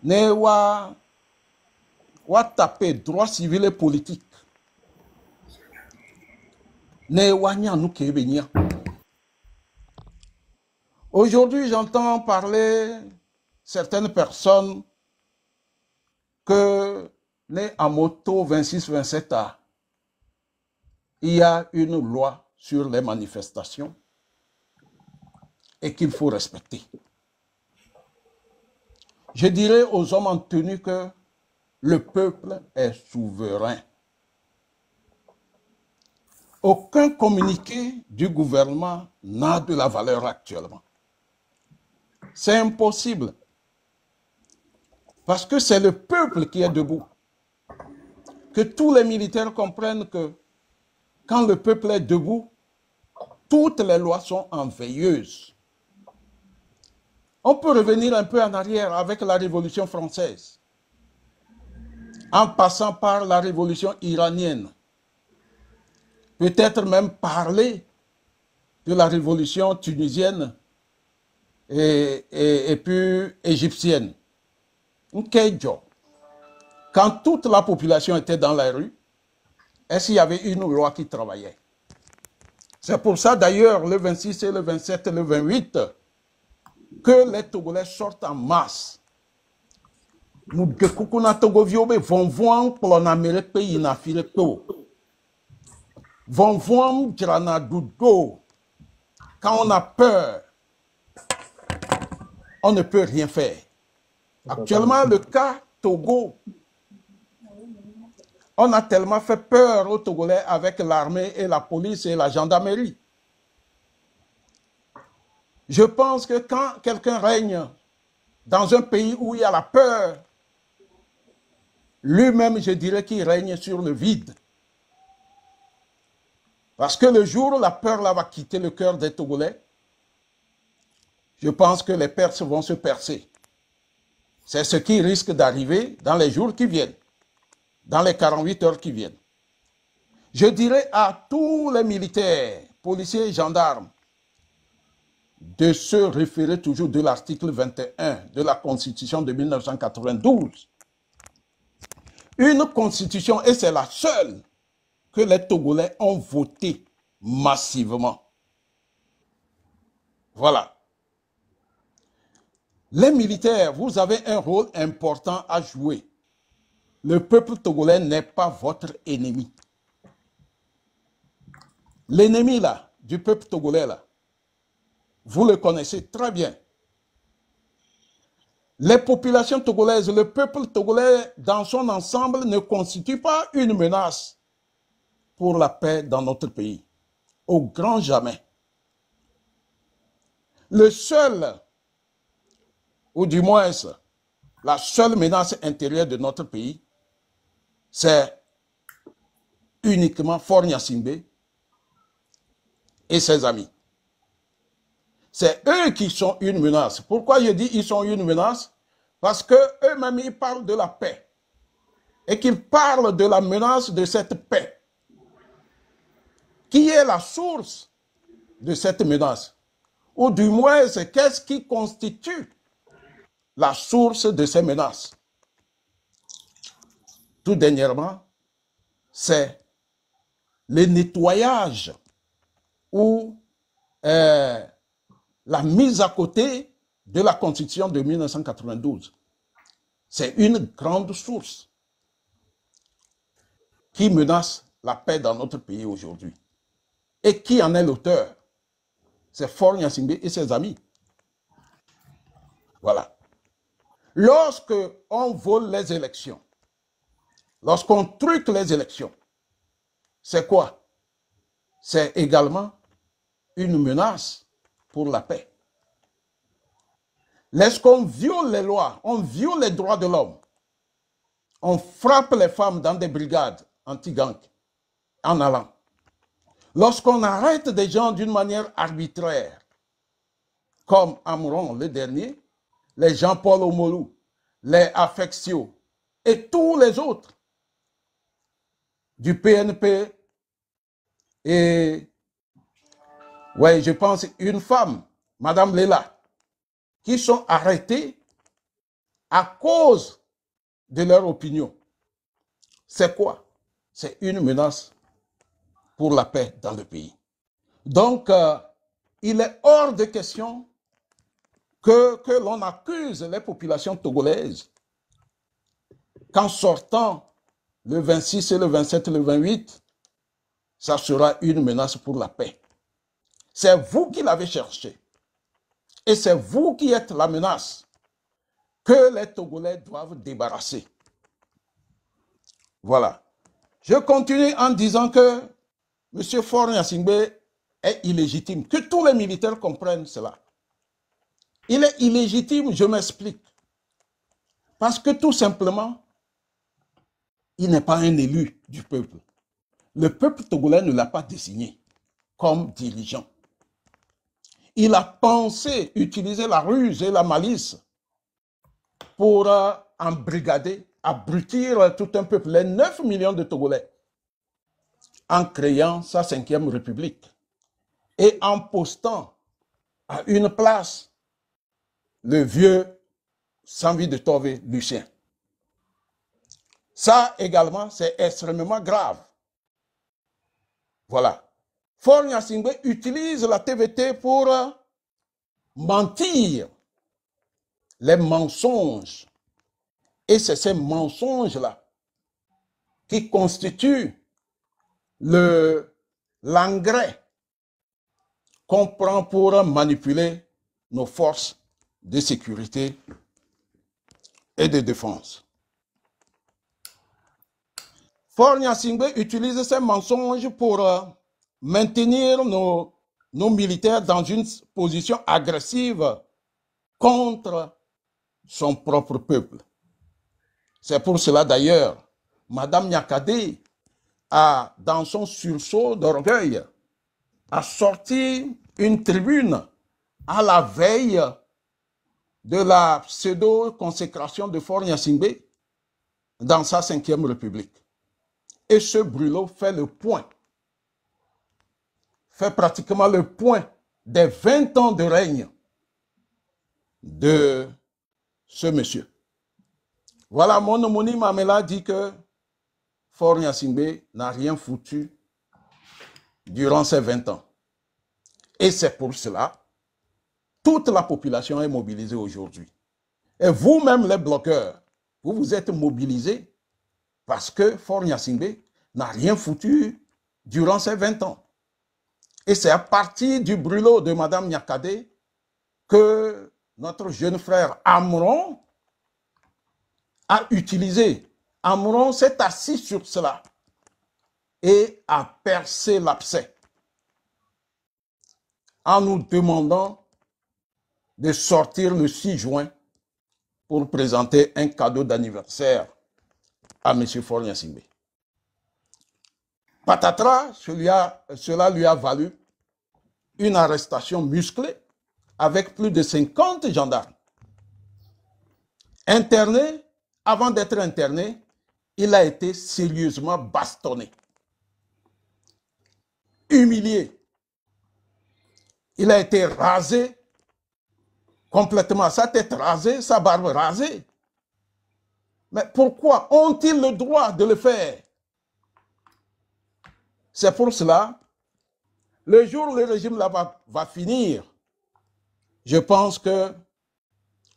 Ne wa taper droit civil et politique. Ne wa nyanu kebenya. Aujourd'hui, j'entends parler certaines personnes que né en moto 26-27A, il y a une loi sur les manifestations et qu'il faut respecter. Je dirais aux hommes en tenue que le peuple est souverain. Aucun communiqué du gouvernement n'a de la valeur actuellement. C'est impossible. Parce que c'est le peuple qui est debout. Que tous les militaires comprennent que quand le peuple est debout, toutes les lois sont en veilleuse. On peut revenir un peu en arrière avec la Révolution française, en passant par la Révolution iranienne. Peut-être même parler de la Révolution tunisienne et puis égyptienne. Quand toute la population était dans la rue, est-ce qu'il y avait une loi qui travaillait? C'est pour ça d'ailleurs le 26 et le 27 et le 28 que les Togolais sortent en masse. Nous dekukuna Togoviobe vont voir pour l'Amérique pays na fileto. Vont voir Djanadudo. Quand on a peur, on ne peut rien faire. Actuellement, le cas Togo, on a tellement fait peur aux Togolais avec l'armée et la police et la gendarmerie. Je pense que quand quelqu'un règne dans un pays où il y a la peur, lui-même, je dirais qu'il règne sur le vide. Parce que le jour où la peur là va quitter le cœur des Togolais, je pense que les Perses vont se percer. C'est ce qui risque d'arriver dans les jours qui viennent, dans les 48 heures qui viennent. Je dirais à tous les militaires, policiers et gendarmes, de se référer toujours de l'article 21 de la Constitution de 1992. Une constitution, et c'est la seule que les Togolais ont votée massivement. Voilà. Les militaires, vous avez un rôle important à jouer. Le peuple togolais n'est pas votre ennemi. L'ennemi là, du peuple togolais là, vous le connaissez très bien. Les populations togolaises, le peuple togolais dans son ensemble ne constitue pas une menace pour la paix dans notre pays. Au grand jamais. Le seul, ou du moins la seule menace intérieure de notre pays, c'est uniquement Faure Gnassingbé et ses amis. C'est eux qui sont une menace. Pourquoi je dis qu'ils sont une menace? Parce qu'eux-mêmes, ils parlent de la paix. Et qu'ils parlent de la menace de cette paix. Qui est la source de cette menace? Ou du moins, c'est qu'est-ce qui constitue la source de ces menaces? Tout dernièrement, c'est le nettoyage ou la mise à côté de la Constitution de 1992. C'est une grande source qui menace la paix dans notre pays aujourd'hui. Et qui en est l'auteur? C'est Faure Gnassingbé et ses amis. Voilà. Lorsque on vole les élections, lorsqu'on truque les élections, c'est quoi? C'est également une menace pour la paix. Lorsqu'on viole les lois, on viole les droits de l'homme, on frappe les femmes dans des brigades anti-gang en allant. Lorsqu'on arrête des gens d'une manière arbitraire, comme Amron le dernier, les Jean-Paul Omolou, les Affectio et tous les autres du PNP et, ouais, je pense, une femme, Madame Léla, qui sont arrêtés à cause de leur opinion. C'est quoi? C'est une menace pour la paix dans le pays. Donc, il est hors de question que l'on accuse les populations togolaises qu'en sortant le 26 et le 27 et le 28, ça sera une menace pour la paix. C'est vous qui l'avez cherché. Et c'est vous qui êtes la menace que les Togolais doivent débarrasser. Voilà. Je continue en disant que M. Faure Gnassingbé est illégitime. Que tous les militaires comprennent cela. Il est illégitime, je m'explique. Parce que tout simplement, il n'est pas un élu du peuple. Le peuple togolais ne l'a pas désigné comme dirigeant. Il a pensé utiliser la ruse et la malice pour embrigader, abrutir tout un peuple, les 9 millions de Togolais, en créant sa 5e République et en postant à une place le vieux Sanvi de Tove Lucien. Ça également, c'est extrêmement grave. Voilà. Faure Gnassingbé utilise la TVT pour mentir, les mensonges. Et c'est ces mensonges-là qui constituent l'engrais qu'on prend pour manipuler nos forces de sécurité et de défense. Faure Gnassingbé utilise ces mensonges pour maintenir nos militaires dans une position agressive contre son propre peuple. C'est pour cela d'ailleurs, Madame Nyakadé a, dans son sursaut d'orgueil, a sorti une tribune à la veille de la pseudo-consécration de Faure Gnassingbé dans sa 5e République. Et ce brûlot fait le point, fait pratiquement le point des 20 ans de règne de ce monsieur. Voilà, mon homonyme Amela dit que Faure Gnassingbé n'a rien foutu durant ces 20 ans. Et c'est pour cela toute la population est mobilisée aujourd'hui. Et vous-même, les bloqueurs, vous vous êtes mobilisés parce que Faure Gnassingbé n'a rien foutu durant ces 20 ans. Et c'est à partir du brûlot de Madame Nyakadé que notre jeune frère Amron a utilisé. Amron s'est assis sur cela et a percé l'abcès en nous demandant de sortir le 6 juin pour présenter un cadeau d'anniversaire à M. Faure Gnassingbé. Patatras, cela lui a valu une arrestation musclée avec plus de 50 gendarmes. Interné, avant d'être interné, il a été sérieusement bastonné, humilié. Il a été rasé complètement, sa tête rasée, sa barbe rasée. Mais pourquoi ont-ils le droit de le faire? C'est pour cela, le jour où le régime là va finir, je pense que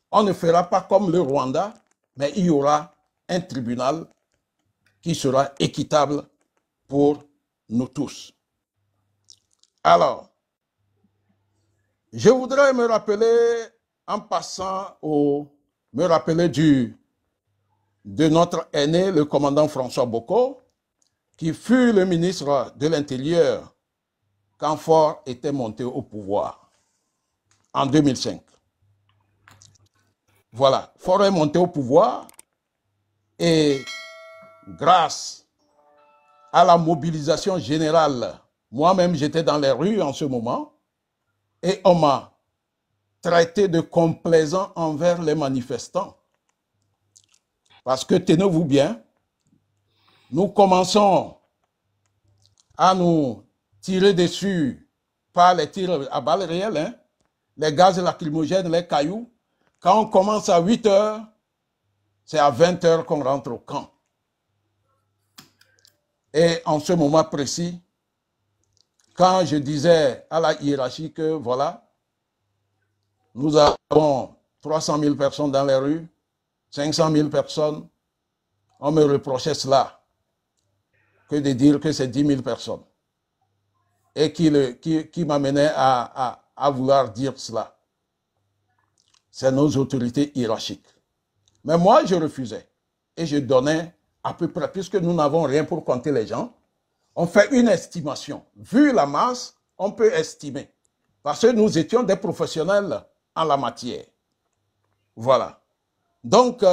on ne fera pas comme le Rwanda, mais il y aura un tribunal qui sera équitable pour nous tous. Alors, je voudrais me rappeler, en passant me rappeler de notre aîné, le commandant François Boko, qui fut le ministre de l'Intérieur quand Faure était monté au pouvoir en 2005. Voilà, Faure est monté au pouvoir et grâce à la mobilisation générale, moi-même j'étais dans les rues en ce moment et on m'a traité de complaisant envers les manifestants. Parce que tenez-vous bien, nous commençons à nous tirer dessus par les tirs à balles réelles, hein, les gaz lacrymogènes, les cailloux. Quand on commence à 8 heures, c'est à 20 heures qu'on rentre au camp. Et en ce moment précis, quand je disais à la hiérarchie que voilà, nous avons 300 000 personnes dans les rues, 500 000 personnes, on me reprochait cela, que de dire que c'est 10 000 personnes. Et qui m'amenait à vouloir dire cela. C'est nos autorités hiérarchiques. Mais moi, je refusais. Et je donnais à peu près, puisque nous n'avons rien pour compter les gens, on fait une estimation. Vu la masse, on peut estimer. Parce que nous étions des professionnels en la matière. Voilà. Donc,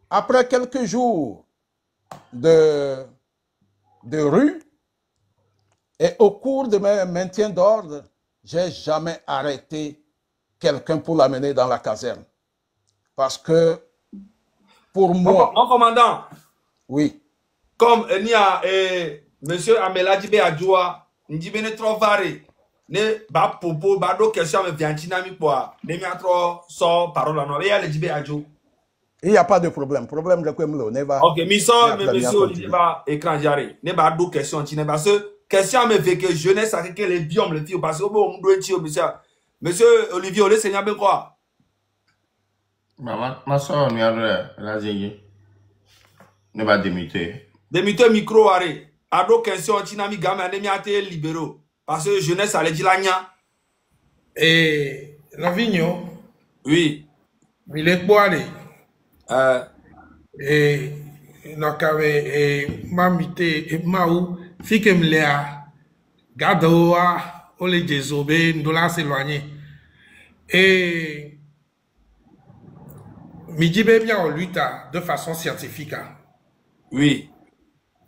après quelques jours de rue, et au cours de mes maintiens d'ordre, j'ai jamais arrêté quelqu'un pour l'amener dans la caserne. Parce que, pour moi... Mon commandant. Oui. Comme il y a monsieur Amela Djibé Adjoua, Ndjibé ne trop varé, ne ba popo, ba do question me viantina mi poa, ne mi a trop so parole non, il y a le Djibé Adjou. Il n'y a pas de problème. Problème de quoi ne va. Ok, mi so, monsieur Olivier va écran jaré, ne ba do question tine, parce que question me fait que jeunesse avec les biomes, le fille, parce que bon, on doit être monsieur Olivier, le Seigneur ben quoi? Ma soeur, on y a la zégie. Ne va démuter. Démuter micro arrêt. Ado question tinami gamme ane mi ate libéraux parce que jeunesse allait dire la nya. Et Lavigno, Oui. il est boiré. Et Nakawe et mamité et maou fike mlea gadoa ole jezobe ndola s'éloigner. Et Midjibe bien on lutte de façon scientifique. oui.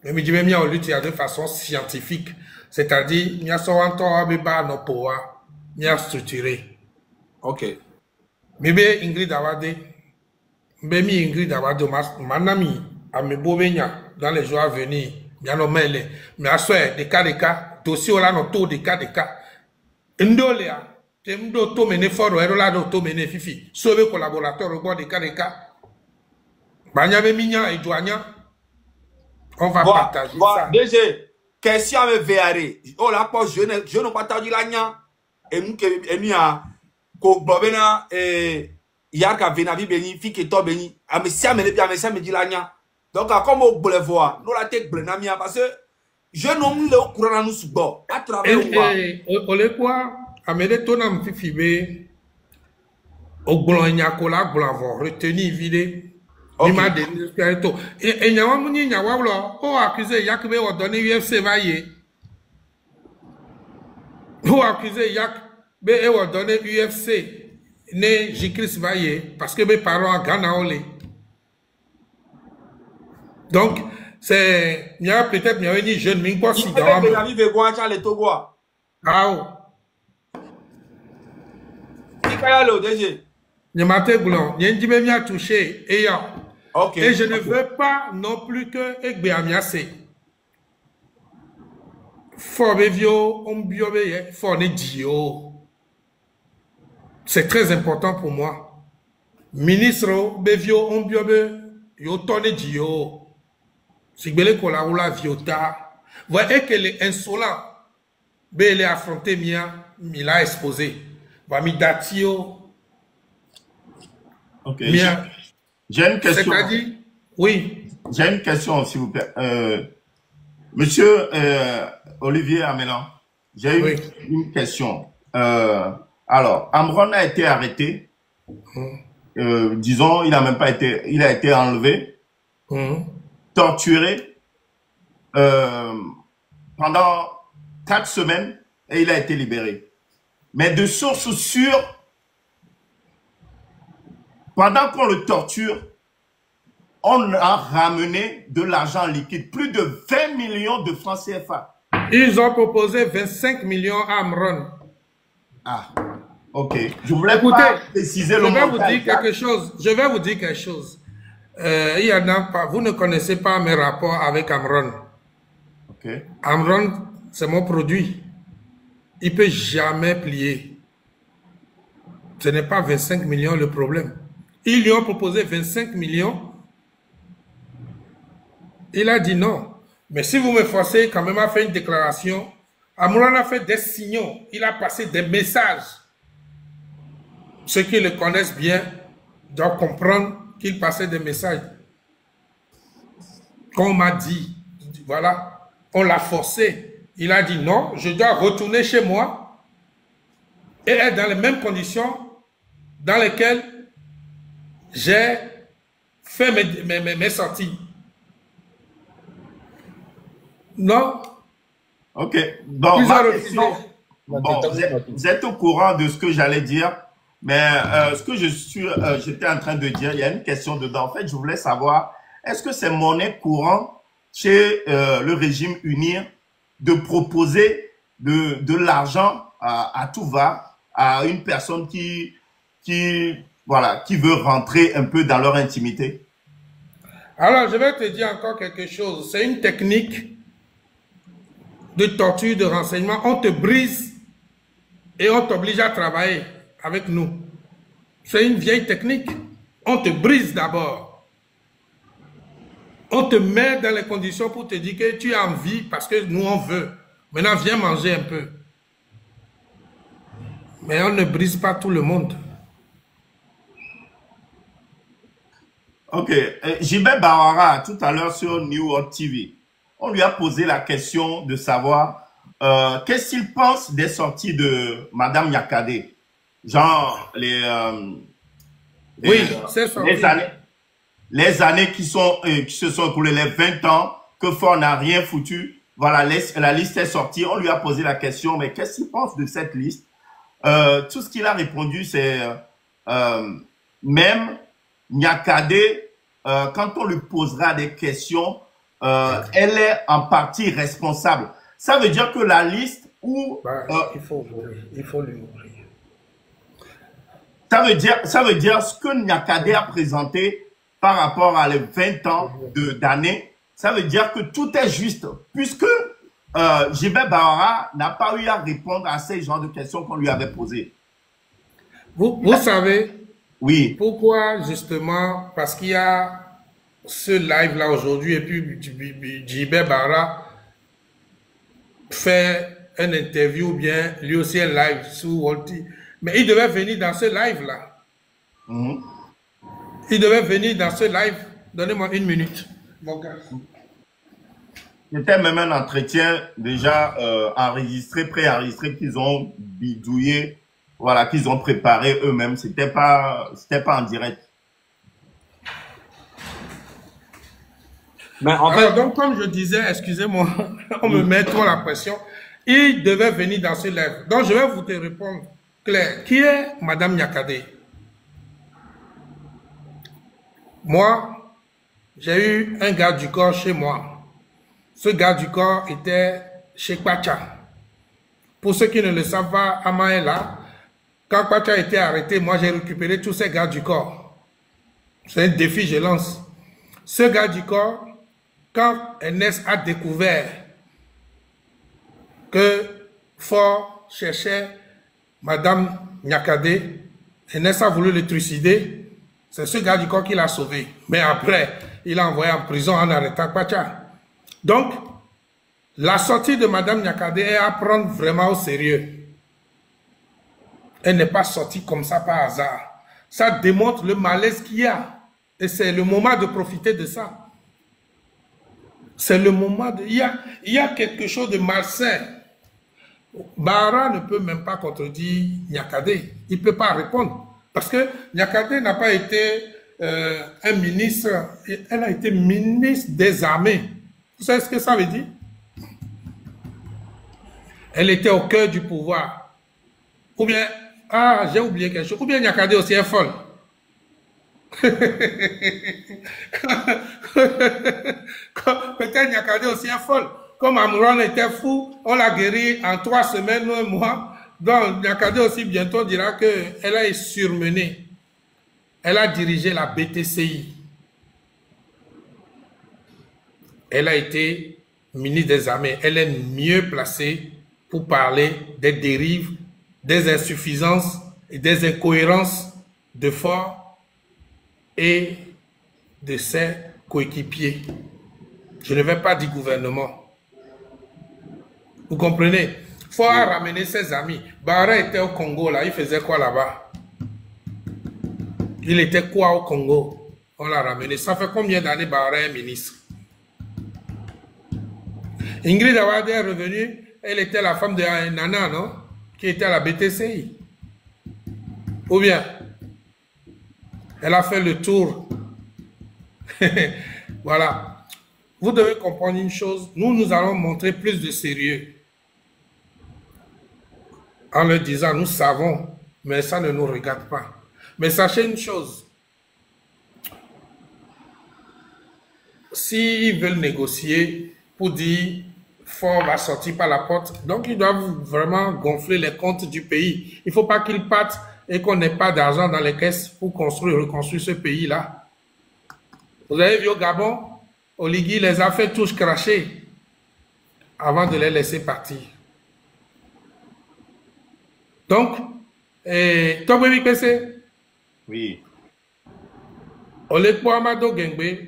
Mais Midjibe bien on lutte de façon scientifique. C'est-à-dire, il y a souvent un no poa, il y a structuré. Ok. Mebe Ingrid Awade, Mbemi Ingrid Awade, Manami, Amebovenya, dans les jours à venir, il y a nos mails, mais à soi, des cas, dossier là, nos taux, des cas. Ndolea, Temdo Tomene Foro, Erola do Tomene Fifi, sauver collaborateur au bord des cas. Banyabe Minya et Douania, on va partager ça. DG, question me verré. Oh là, pas je ne partage la nya. Et nous, et nous, ko bobena yarka venavi beni fi ke to beni amesia me di la nya donc comme au boulevard nous la tête brenamia parce que je non le courant nous subo à travers o le quoi amede tonam fifi be o gbolo nya ko la gbolo retenir vide Il m'a donné tout. Et il y a un monde qui a accusé Yak de donner UFC vaillé. Pour accuser Yak de donner UFC né J-Chris vaillé parce que mes parents ont gagné. Donc, c'est, il y a peut-être, il y a une jeune, mais quoi, si dans la vie de Guacha le Togo. Ah, qui a le DG? il m'a boulon, il y a une dimension qui a touché, et ok. Et je ne veux pas non plus que Egbeamiase. Faut bevio, on biobe, faut ne dio. C'est très important pour moi. Ministre, bevio, on biobe, yo tonne dio. Si belle kola ou la viota. Voyez que les insolents, belle affronté mia, il a exposé. Va mi datio. Ok. J'ai une question. C'est-à-dire, oui. J'ai une question, s'il vous plaît. Monsieur Olivier Amélan, j'ai une question. Alors, Amron a été arrêté. Disons, il a même pas été, il a été enlevé, torturé pendant 4 semaines et il a été libéré. Mais de sources sûres, pendant qu'on le torture, on a ramené de l'argent liquide, plus de 20 millions de francs CFA. Ils ont proposé 25 millions à Amron. Ah, ok. Je voulais pas préciser le montant. Je vais vous dire quelque chose. Il y en a pas, vous ne connaissez pas mes rapports avec Amron. Okay. Amron, c'est mon produit. Il ne peut jamais plier. Ce n'est pas 25 millions le problème. Ils lui ont proposé 25 millions. Il a dit non. Mais si vous me forcez quand même à faire une déclaration, Amron a fait des signaux. Il a passé des messages. Ceux qui le connaissent bien doivent comprendre qu'il passait des messages. Quand on m'a dit, voilà, on l'a forcé. Il a dit non, je dois retourner chez moi et être dans les mêmes conditions dans lesquelles j'ai fait mes sorties. Non. Ok. Donc, vous êtes au courant de ce que j'allais dire, mais ce que j'étais en train de dire, il y a une question dedans. En fait, je voulais savoir, est-ce que c'est monnaie courante chez le régime UNIR de proposer de l'argent à tout va à une personne qui veut rentrer un peu dans leur intimité? Alors, je vais te dire encore quelque chose. C'est une technique de torture, de renseignement. On te brise et on t'oblige à travailler avec nous. C'est une vieille technique. On te brise d'abord. On te met dans les conditions pour te dire que tu as envie parce que nous on veut. Maintenant, viens manger un peu. Mais on ne brise pas tout le monde. Ok. Gilbert Bawara, tout à l'heure sur New World TV, on lui a posé la question de savoir qu'est-ce qu'il pense des sorties de Madame Nyakade. Genre, les années qui se sont écoulées, les 20 ans, que Ford n'a rien foutu. Voilà, la liste est sortie. On lui a posé la question, mais qu'est-ce qu'il pense de cette liste? Tout ce qu'il a répondu, c'est même Nyakade, quand on lui posera des questions, elle est en partie responsable. Ça veut dire que la liste où... il faut lui ouvrir. Ça veut dire ce que Nyakade a présenté par rapport à les 20 ans d'années, ça veut dire que tout est juste, puisque Gilbert Bawara n'a pas eu à répondre à ces genres de questions qu'on lui avait posées. Vous savez oui. Pourquoi justement? Parce qu'il y a ce live-là aujourd'hui et puis Gilbert Bawara fait un interview ou bien lui aussi un live sur Walti. Mais il devait venir dans ce live-là. Il devait venir dans ce live. Donnez-moi 1 minute, mon gars. C'était même un entretien déjà enregistré, préenregistré qu'ils ont bidouillé, voilà, qu'ils ont préparé eux-mêmes. C'était pas en direct. Mais en Alors, fait, donc, comme je disais, excusez-moi, on me met trop la pression. Il devait venir dans ce live. Donc, je vais vous te répondre clair. Qui est Madame Nyakade? Moi, j'ai eu un garde du corps chez moi. Ce garde du corps était chez Kwacha. Pour ceux qui ne le savent pas, Ama est là. Quand Kwacha a été arrêté, moi, j'ai récupéré tous ces gardes du corps. C'est un défi, je lance. Ce garde du corps, quand Ernest a découvert que Fort cherchait Madame Nyakade, Ernest a voulu le trucider. C'est ce garde du corps qui l'a sauvé. Mais après, il l'a envoyé en prison en arrêtant Kwacha. Donc, la sortie de Madame Nyakade est à prendre vraiment au sérieux. Elle n'est pas sortie comme ça par hasard. Ça démontre le malaise qu'il y a. Et c'est le moment de profiter de ça. C'est le moment de... Il y a quelque chose de malsain. Bara ne peut même pas contredire Nyakade. Il ne peut pas répondre. Parce que Nyakade n'a pas été un ministre. Elle a été ministre des armées. Vous savez ce que ça veut dire? Elle était au cœur du pouvoir. Ou bien, ah, j'ai oublié quelque chose. Ou bien Nyakade aussi est folle. Peut-être Nyakade aussi est folle. Comme Amouron était fou, on l'a guéri en 3 semaines, 1 mois. Donc Nyakade aussi bientôt dira qu'elle a surmené. Elle a dirigé la BTCI. Elle a été ministre des Armées. Elle est mieux placée pour parler des dérives, des insuffisances et des incohérences de Fort et de ses coéquipiers. Je ne vais pas dire gouvernement. Vous comprenez? Fort a ramené ses amis. Bara était au Congo, là. Il faisait quoi là-bas? Il était quoi au Congo? On l'a ramené. Ça fait combien d'années Bara est ministre? Ingrid Awade est revenue. Elle était la femme de Nana, non? Qui était à la BTCI. Ou bien, elle a fait le tour. Voilà. Vous devez comprendre une chose. Nous allons montrer plus de sérieux. En leur disant, nous savons, mais ça ne nous regarde pas. Mais sachez une chose. S'ils veulent négocier pour dire Fort va sortir par la porte, donc ils doivent vraiment gonfler les comptes du pays. Il ne faut pas qu'ils partent et qu'on n'ait pas d'argent dans les caisses pour reconstruire ce pays-là. Vous avez vu au Gabon, Oligui les a fait tous cracher avant de les laisser partir. Donc, toi, oui. Olekpo Amado Gengbe,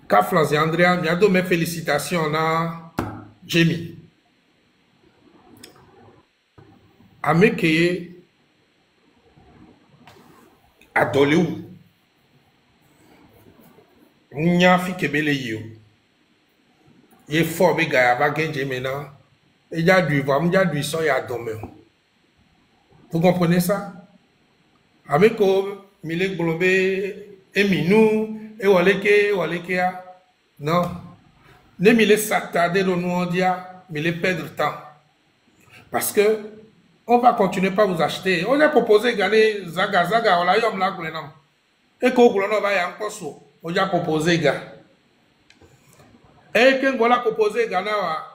Kaflanzi Andrea, miado mes félicitations na Jemi. Amekeye Adoleu. Nyafi Kebele yo. Il faut que gars genje maintenant. Il y a du vent, il y a du son, il y a dommage. Vous comprenez ça? Avec Milek Bolombe et Minou et Waleke, non. Ne Milek s'attarder dans nous, dia, Milek perdre temps. Parce que on va continuer par vous acheter. On a proposé gagner Zaga, on a eu un blague. Et qu'on va y encore so. On a proposé gars. Et qu'on a proposé Ghana.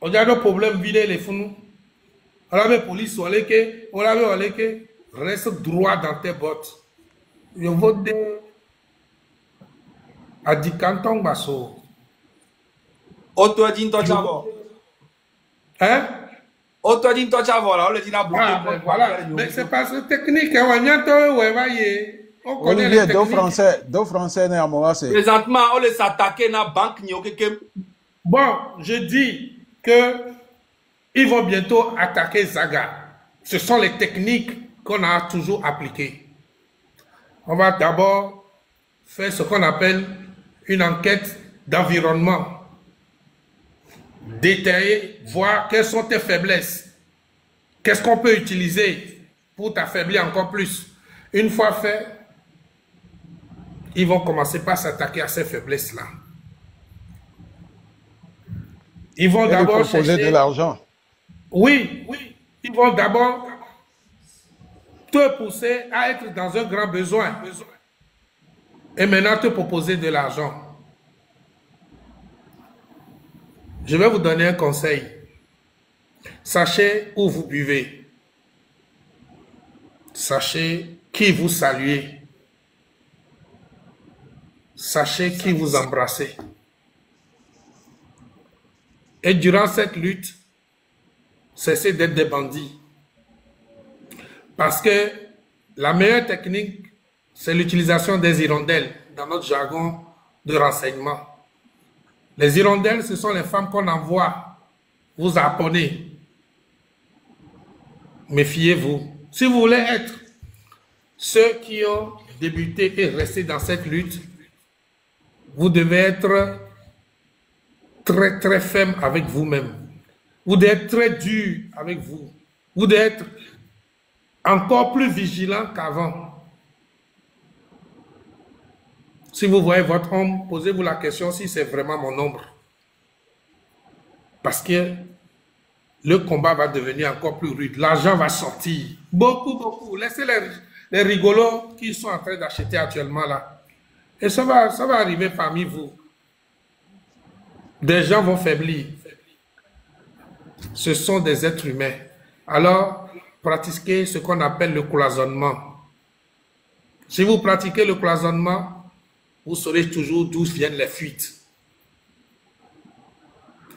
On a des problèmes vider les fonds. On a la police, on a reste droit dans tes bottes. Je vote de Adikanton Basso. Otoadine Tochavo. Hein? Otoadine Tochavo, là, on le dit là, voilà. Mais c'est pas ce technique. On connaît Olivier, les deux Français, né à moi, c'est. Présentement, on les attaque dans la banque. Bon, je dis que ils vont bientôt attaquer Zaga. Ce sont les techniques qu'on a toujours appliquées. On va d'abord faire ce qu'on appelle une enquête d'environnement. Détailler, voir quelles sont tes faiblesses. Qu'est-ce qu'on peut utiliser pour t'affaiblir encore plus. Une fois fait, ils vont commencer par s'attaquer à ces faiblesses-là. Ils vont d'abord proposer de l'argent. Oui, oui. Ils vont d'abord te pousser à être dans un grand besoin. Et maintenant te proposer de l'argent. Je vais vous donner un conseil. Sachez où vous buvez. Sachez qui vous saluez. Sachez qui vous embrassez. Et durant cette lutte, cessez d'être des bandits. Parce que la meilleure technique, c'est l'utilisation des hirondelles dans notre jargon de renseignement. Les hirondelles, ce sont les femmes qu'on envoie vous harponner. Méfiez-vous. Si vous voulez être ceux qui ont débuté et resté dans cette lutte, vous devez être très très ferme avec vous-même. Vous devez être très dur avec vous. Vous devez être encore plus vigilant qu'avant. Si vous voyez votre ombre, posez-vous la question si c'est vraiment mon ombre. Parce que le combat va devenir encore plus rude. L'argent va sortir. Beaucoup, beaucoup. Laissez les rigolos qui sont en train d'acheter actuellement là. Et ça va arriver parmi vous. Des gens vont faiblir. Ce sont des êtres humains. Alors, pratiquez ce qu'on appelle le cloisonnement. Si vous pratiquez le cloisonnement, vous saurez toujours d'où viennent les fuites.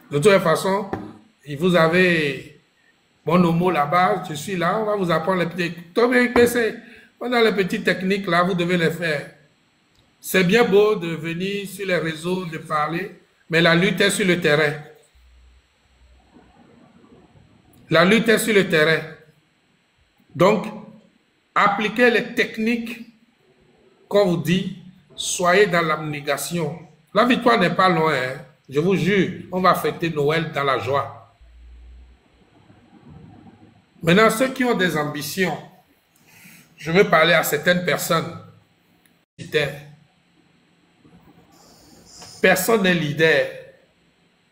De toute façon, vous avez mon homo là-bas, je suis là, on va vous apprendre les petites... Dans les petites techniques là, vous devez les faire. C'est bien beau de venir sur les réseaux, de parler, mais la lutte est sur le terrain. La lutte est sur le terrain. Donc, appliquez les techniques qu'on vous dit, soyez dans l'abnégation. La victoire n'est pas loin, hein. Je vous jure, on va fêter Noël dans la joie. Maintenant, ceux qui ont des ambitions, je veux parler à certaines personnes. Personne n'est leader.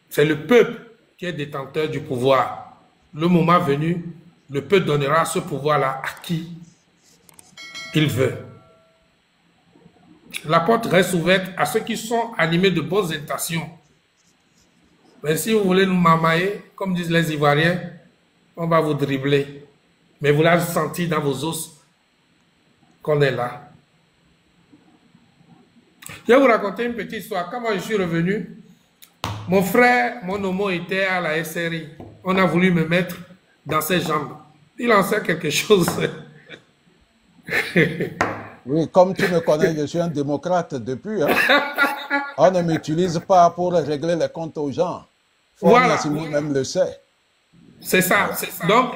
C'est le peuple qui est détenteur du pouvoir. Le moment venu, le peuple donnera ce pouvoir-là à qui il veut. La porte reste ouverte à ceux qui sont animés de bonnes intentions. Mais si vous voulez nous mamailler, comme disent les Ivoiriens, on va vous dribbler. Mais vous l'avez senti dans vos os qu'on est là. Je vais vous raconter une petite histoire. Quand moi je suis revenu, mon frère, mon homo était à la SRI. On a voulu me mettre dans ses jambes. Il en sait quelque chose. Oui, comme tu me connais, je suis un démocrate depuis. Hein. On ne m'utilise pas pour régler les comptes aux gens. Voilà. Même le sait. C'est ça. Donc,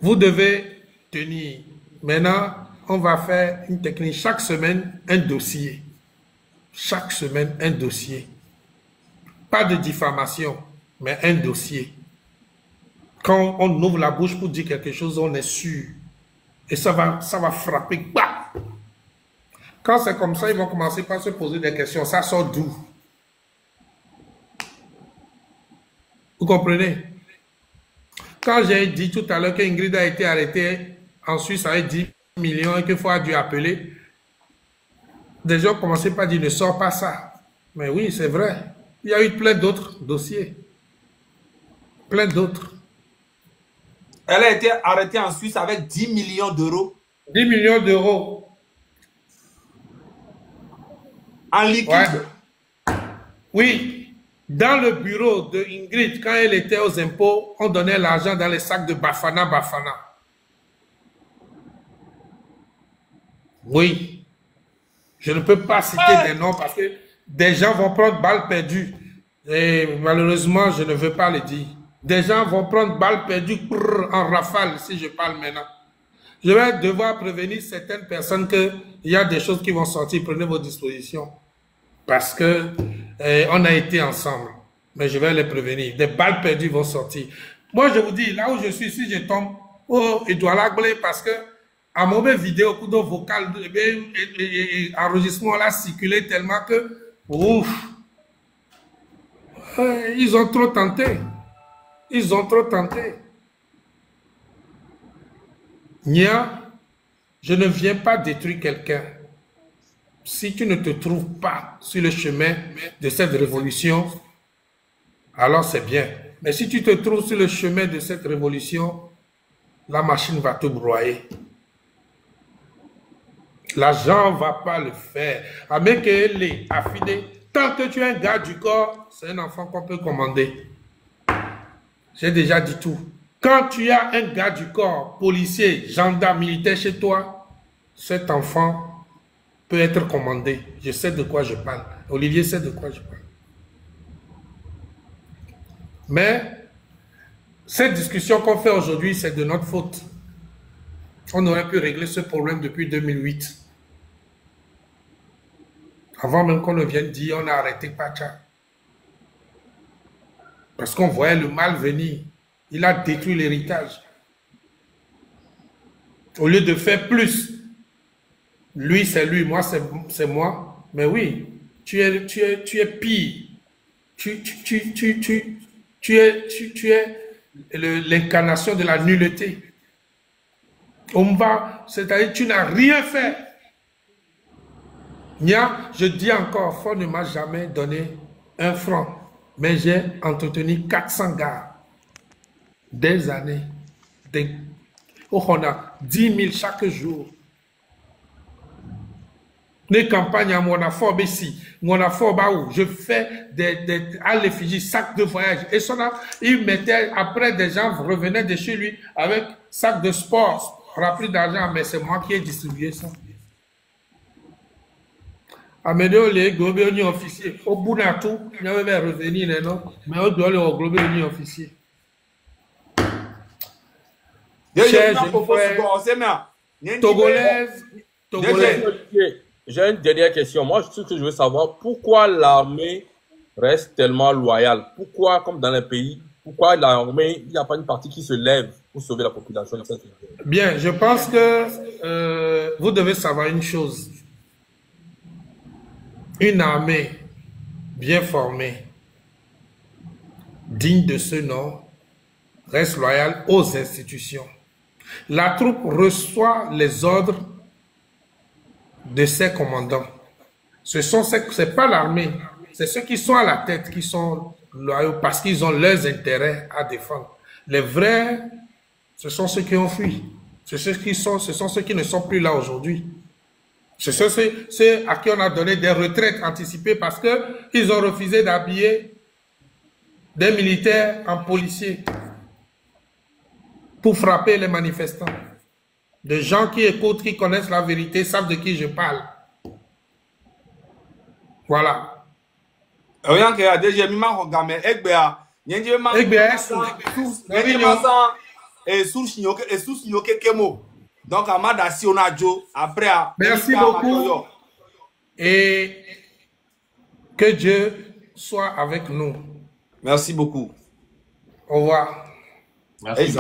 vous devez tenir. Maintenant, on va faire une technique. Chaque semaine, un dossier. Chaque semaine, un dossier. Pas de diffamation, mais un dossier. Quand on ouvre la bouche pour dire quelque chose, on est sûr. Et ça va frapper. Bah! Quand c'est comme ça, ils vont commencer par se poser des questions. Ça sort d'où? Vous comprenez? Quand j'ai dit tout à l'heure qu'Ingrid a été arrêtée en Suisse avec 10 millions et qu'il faut a dû appeler, des gens commençaient par dire ne sors pas ça. Mais oui, c'est vrai. Il y a eu plein d'autres dossiers. Plein d'autres. Elle a été arrêtée en Suisse avec 10 millions d'euros. 10 millions d'euros. En liquide. Ouais. Oui. Dans le bureau de Ingrid, quand elle était aux impôts, on donnait l'argent dans les sacs de Bafana. Oui. Je ne peux pas citer des noms parce que des gens vont prendre balle perdue. Et malheureusement, je ne veux pas le dire. Des gens vont prendre balle perdue en rafale si je parle maintenant. Je vais devoir prévenir certaines personnes qu'il y a des choses qui vont sortir. Prenez vos dispositions. Parce que on a été ensemble. Mais je vais les prévenir. Des balles perdues vont sortir. Moi, je vous dis, là où je suis, si je tombe, oh, il doit l'agler parce que à mauvais vidéo, coup de vocal, et enregistrement là circulé tellement que, ouf, ils ont trop tenté. Ils ont trop tenté. Nia, je ne viens pas détruire quelqu'un. Si tu ne te trouves pas sur le chemin de cette révolution, alors c'est bien. Mais si tu te trouves sur le chemin de cette révolution, la machine va te broyer. L'argent ne va pas le faire. Avec les affinés, tant que tu es un gars du corps, c'est un enfant qu'on peut commander. J'ai déjà dit tout. Quand tu as un gars du corps, policier, gendarme, militaire chez toi, cet enfant peut être commandé. Je sais de quoi je parle. Olivier sait de quoi je parle. Mais cette discussion qu'on fait aujourd'hui, c'est de notre faute. On aurait pu régler ce problème depuis 2008. Avant même qu'on ne vienne dire, on a arrêté Pacha. Parce qu'on voyait le mal venir. Il a détruit l'héritage. Au lieu de faire plus, lui c'est lui, moi c'est moi. Mais oui, tu es pire. Tu es l'incarnation de la nullité. C'est-à-dire tu n'as rien fait. Nia, je dis encore, Ford ne m'a jamais donné un franc. Mais j'ai entretenu 400 gars. Des années. On a 10 000 chaque jour. Les campagnes à mon affaire ici, mon affaire où je fais à l'effigie, sacs de voyage. Et il mettait, après des gens revenaient de chez lui avec sacs de sport, remplis d'argent, mais c'est moi qui ai distribué ça. Amédéo, les globaux officiers, au bout d'un tout, il y avait revenir, non? Mais on doit aller au globaux officier. Togolaise. J'ai une dernière question. Moi, ce que je veux savoir, pourquoi l'armée reste tellement loyale? Pourquoi, comme dans les pays, pourquoi l'armée, il n'y a pas une partie qui se lève pour sauver la population? Bien, je pense que vous devez savoir une chose. Une armée bien formée, digne de ce nom, reste loyale aux institutions. La troupe reçoit les ordres de ses commandants. C'est pas l'armée, c'est ceux qui sont à la tête qui sont loyaux parce qu'ils ont leurs intérêts à défendre. Les vrais, ce sont ceux qui ont fui. Ce sont ceux qui ne sont plus là aujourd'hui. Ce sont ceux à qui on a donné des retraites anticipées parce qu'ils ont refusé d'habiller des militaires en policiers pour frapper les manifestants. Des gens qui écoutent, qui connaissent la vérité, savent de qui je parle. Voilà. Donc, Amada Sionajo, après. Merci beaucoup. Et que Dieu soit avec nous. Merci beaucoup. Au revoir. Merci.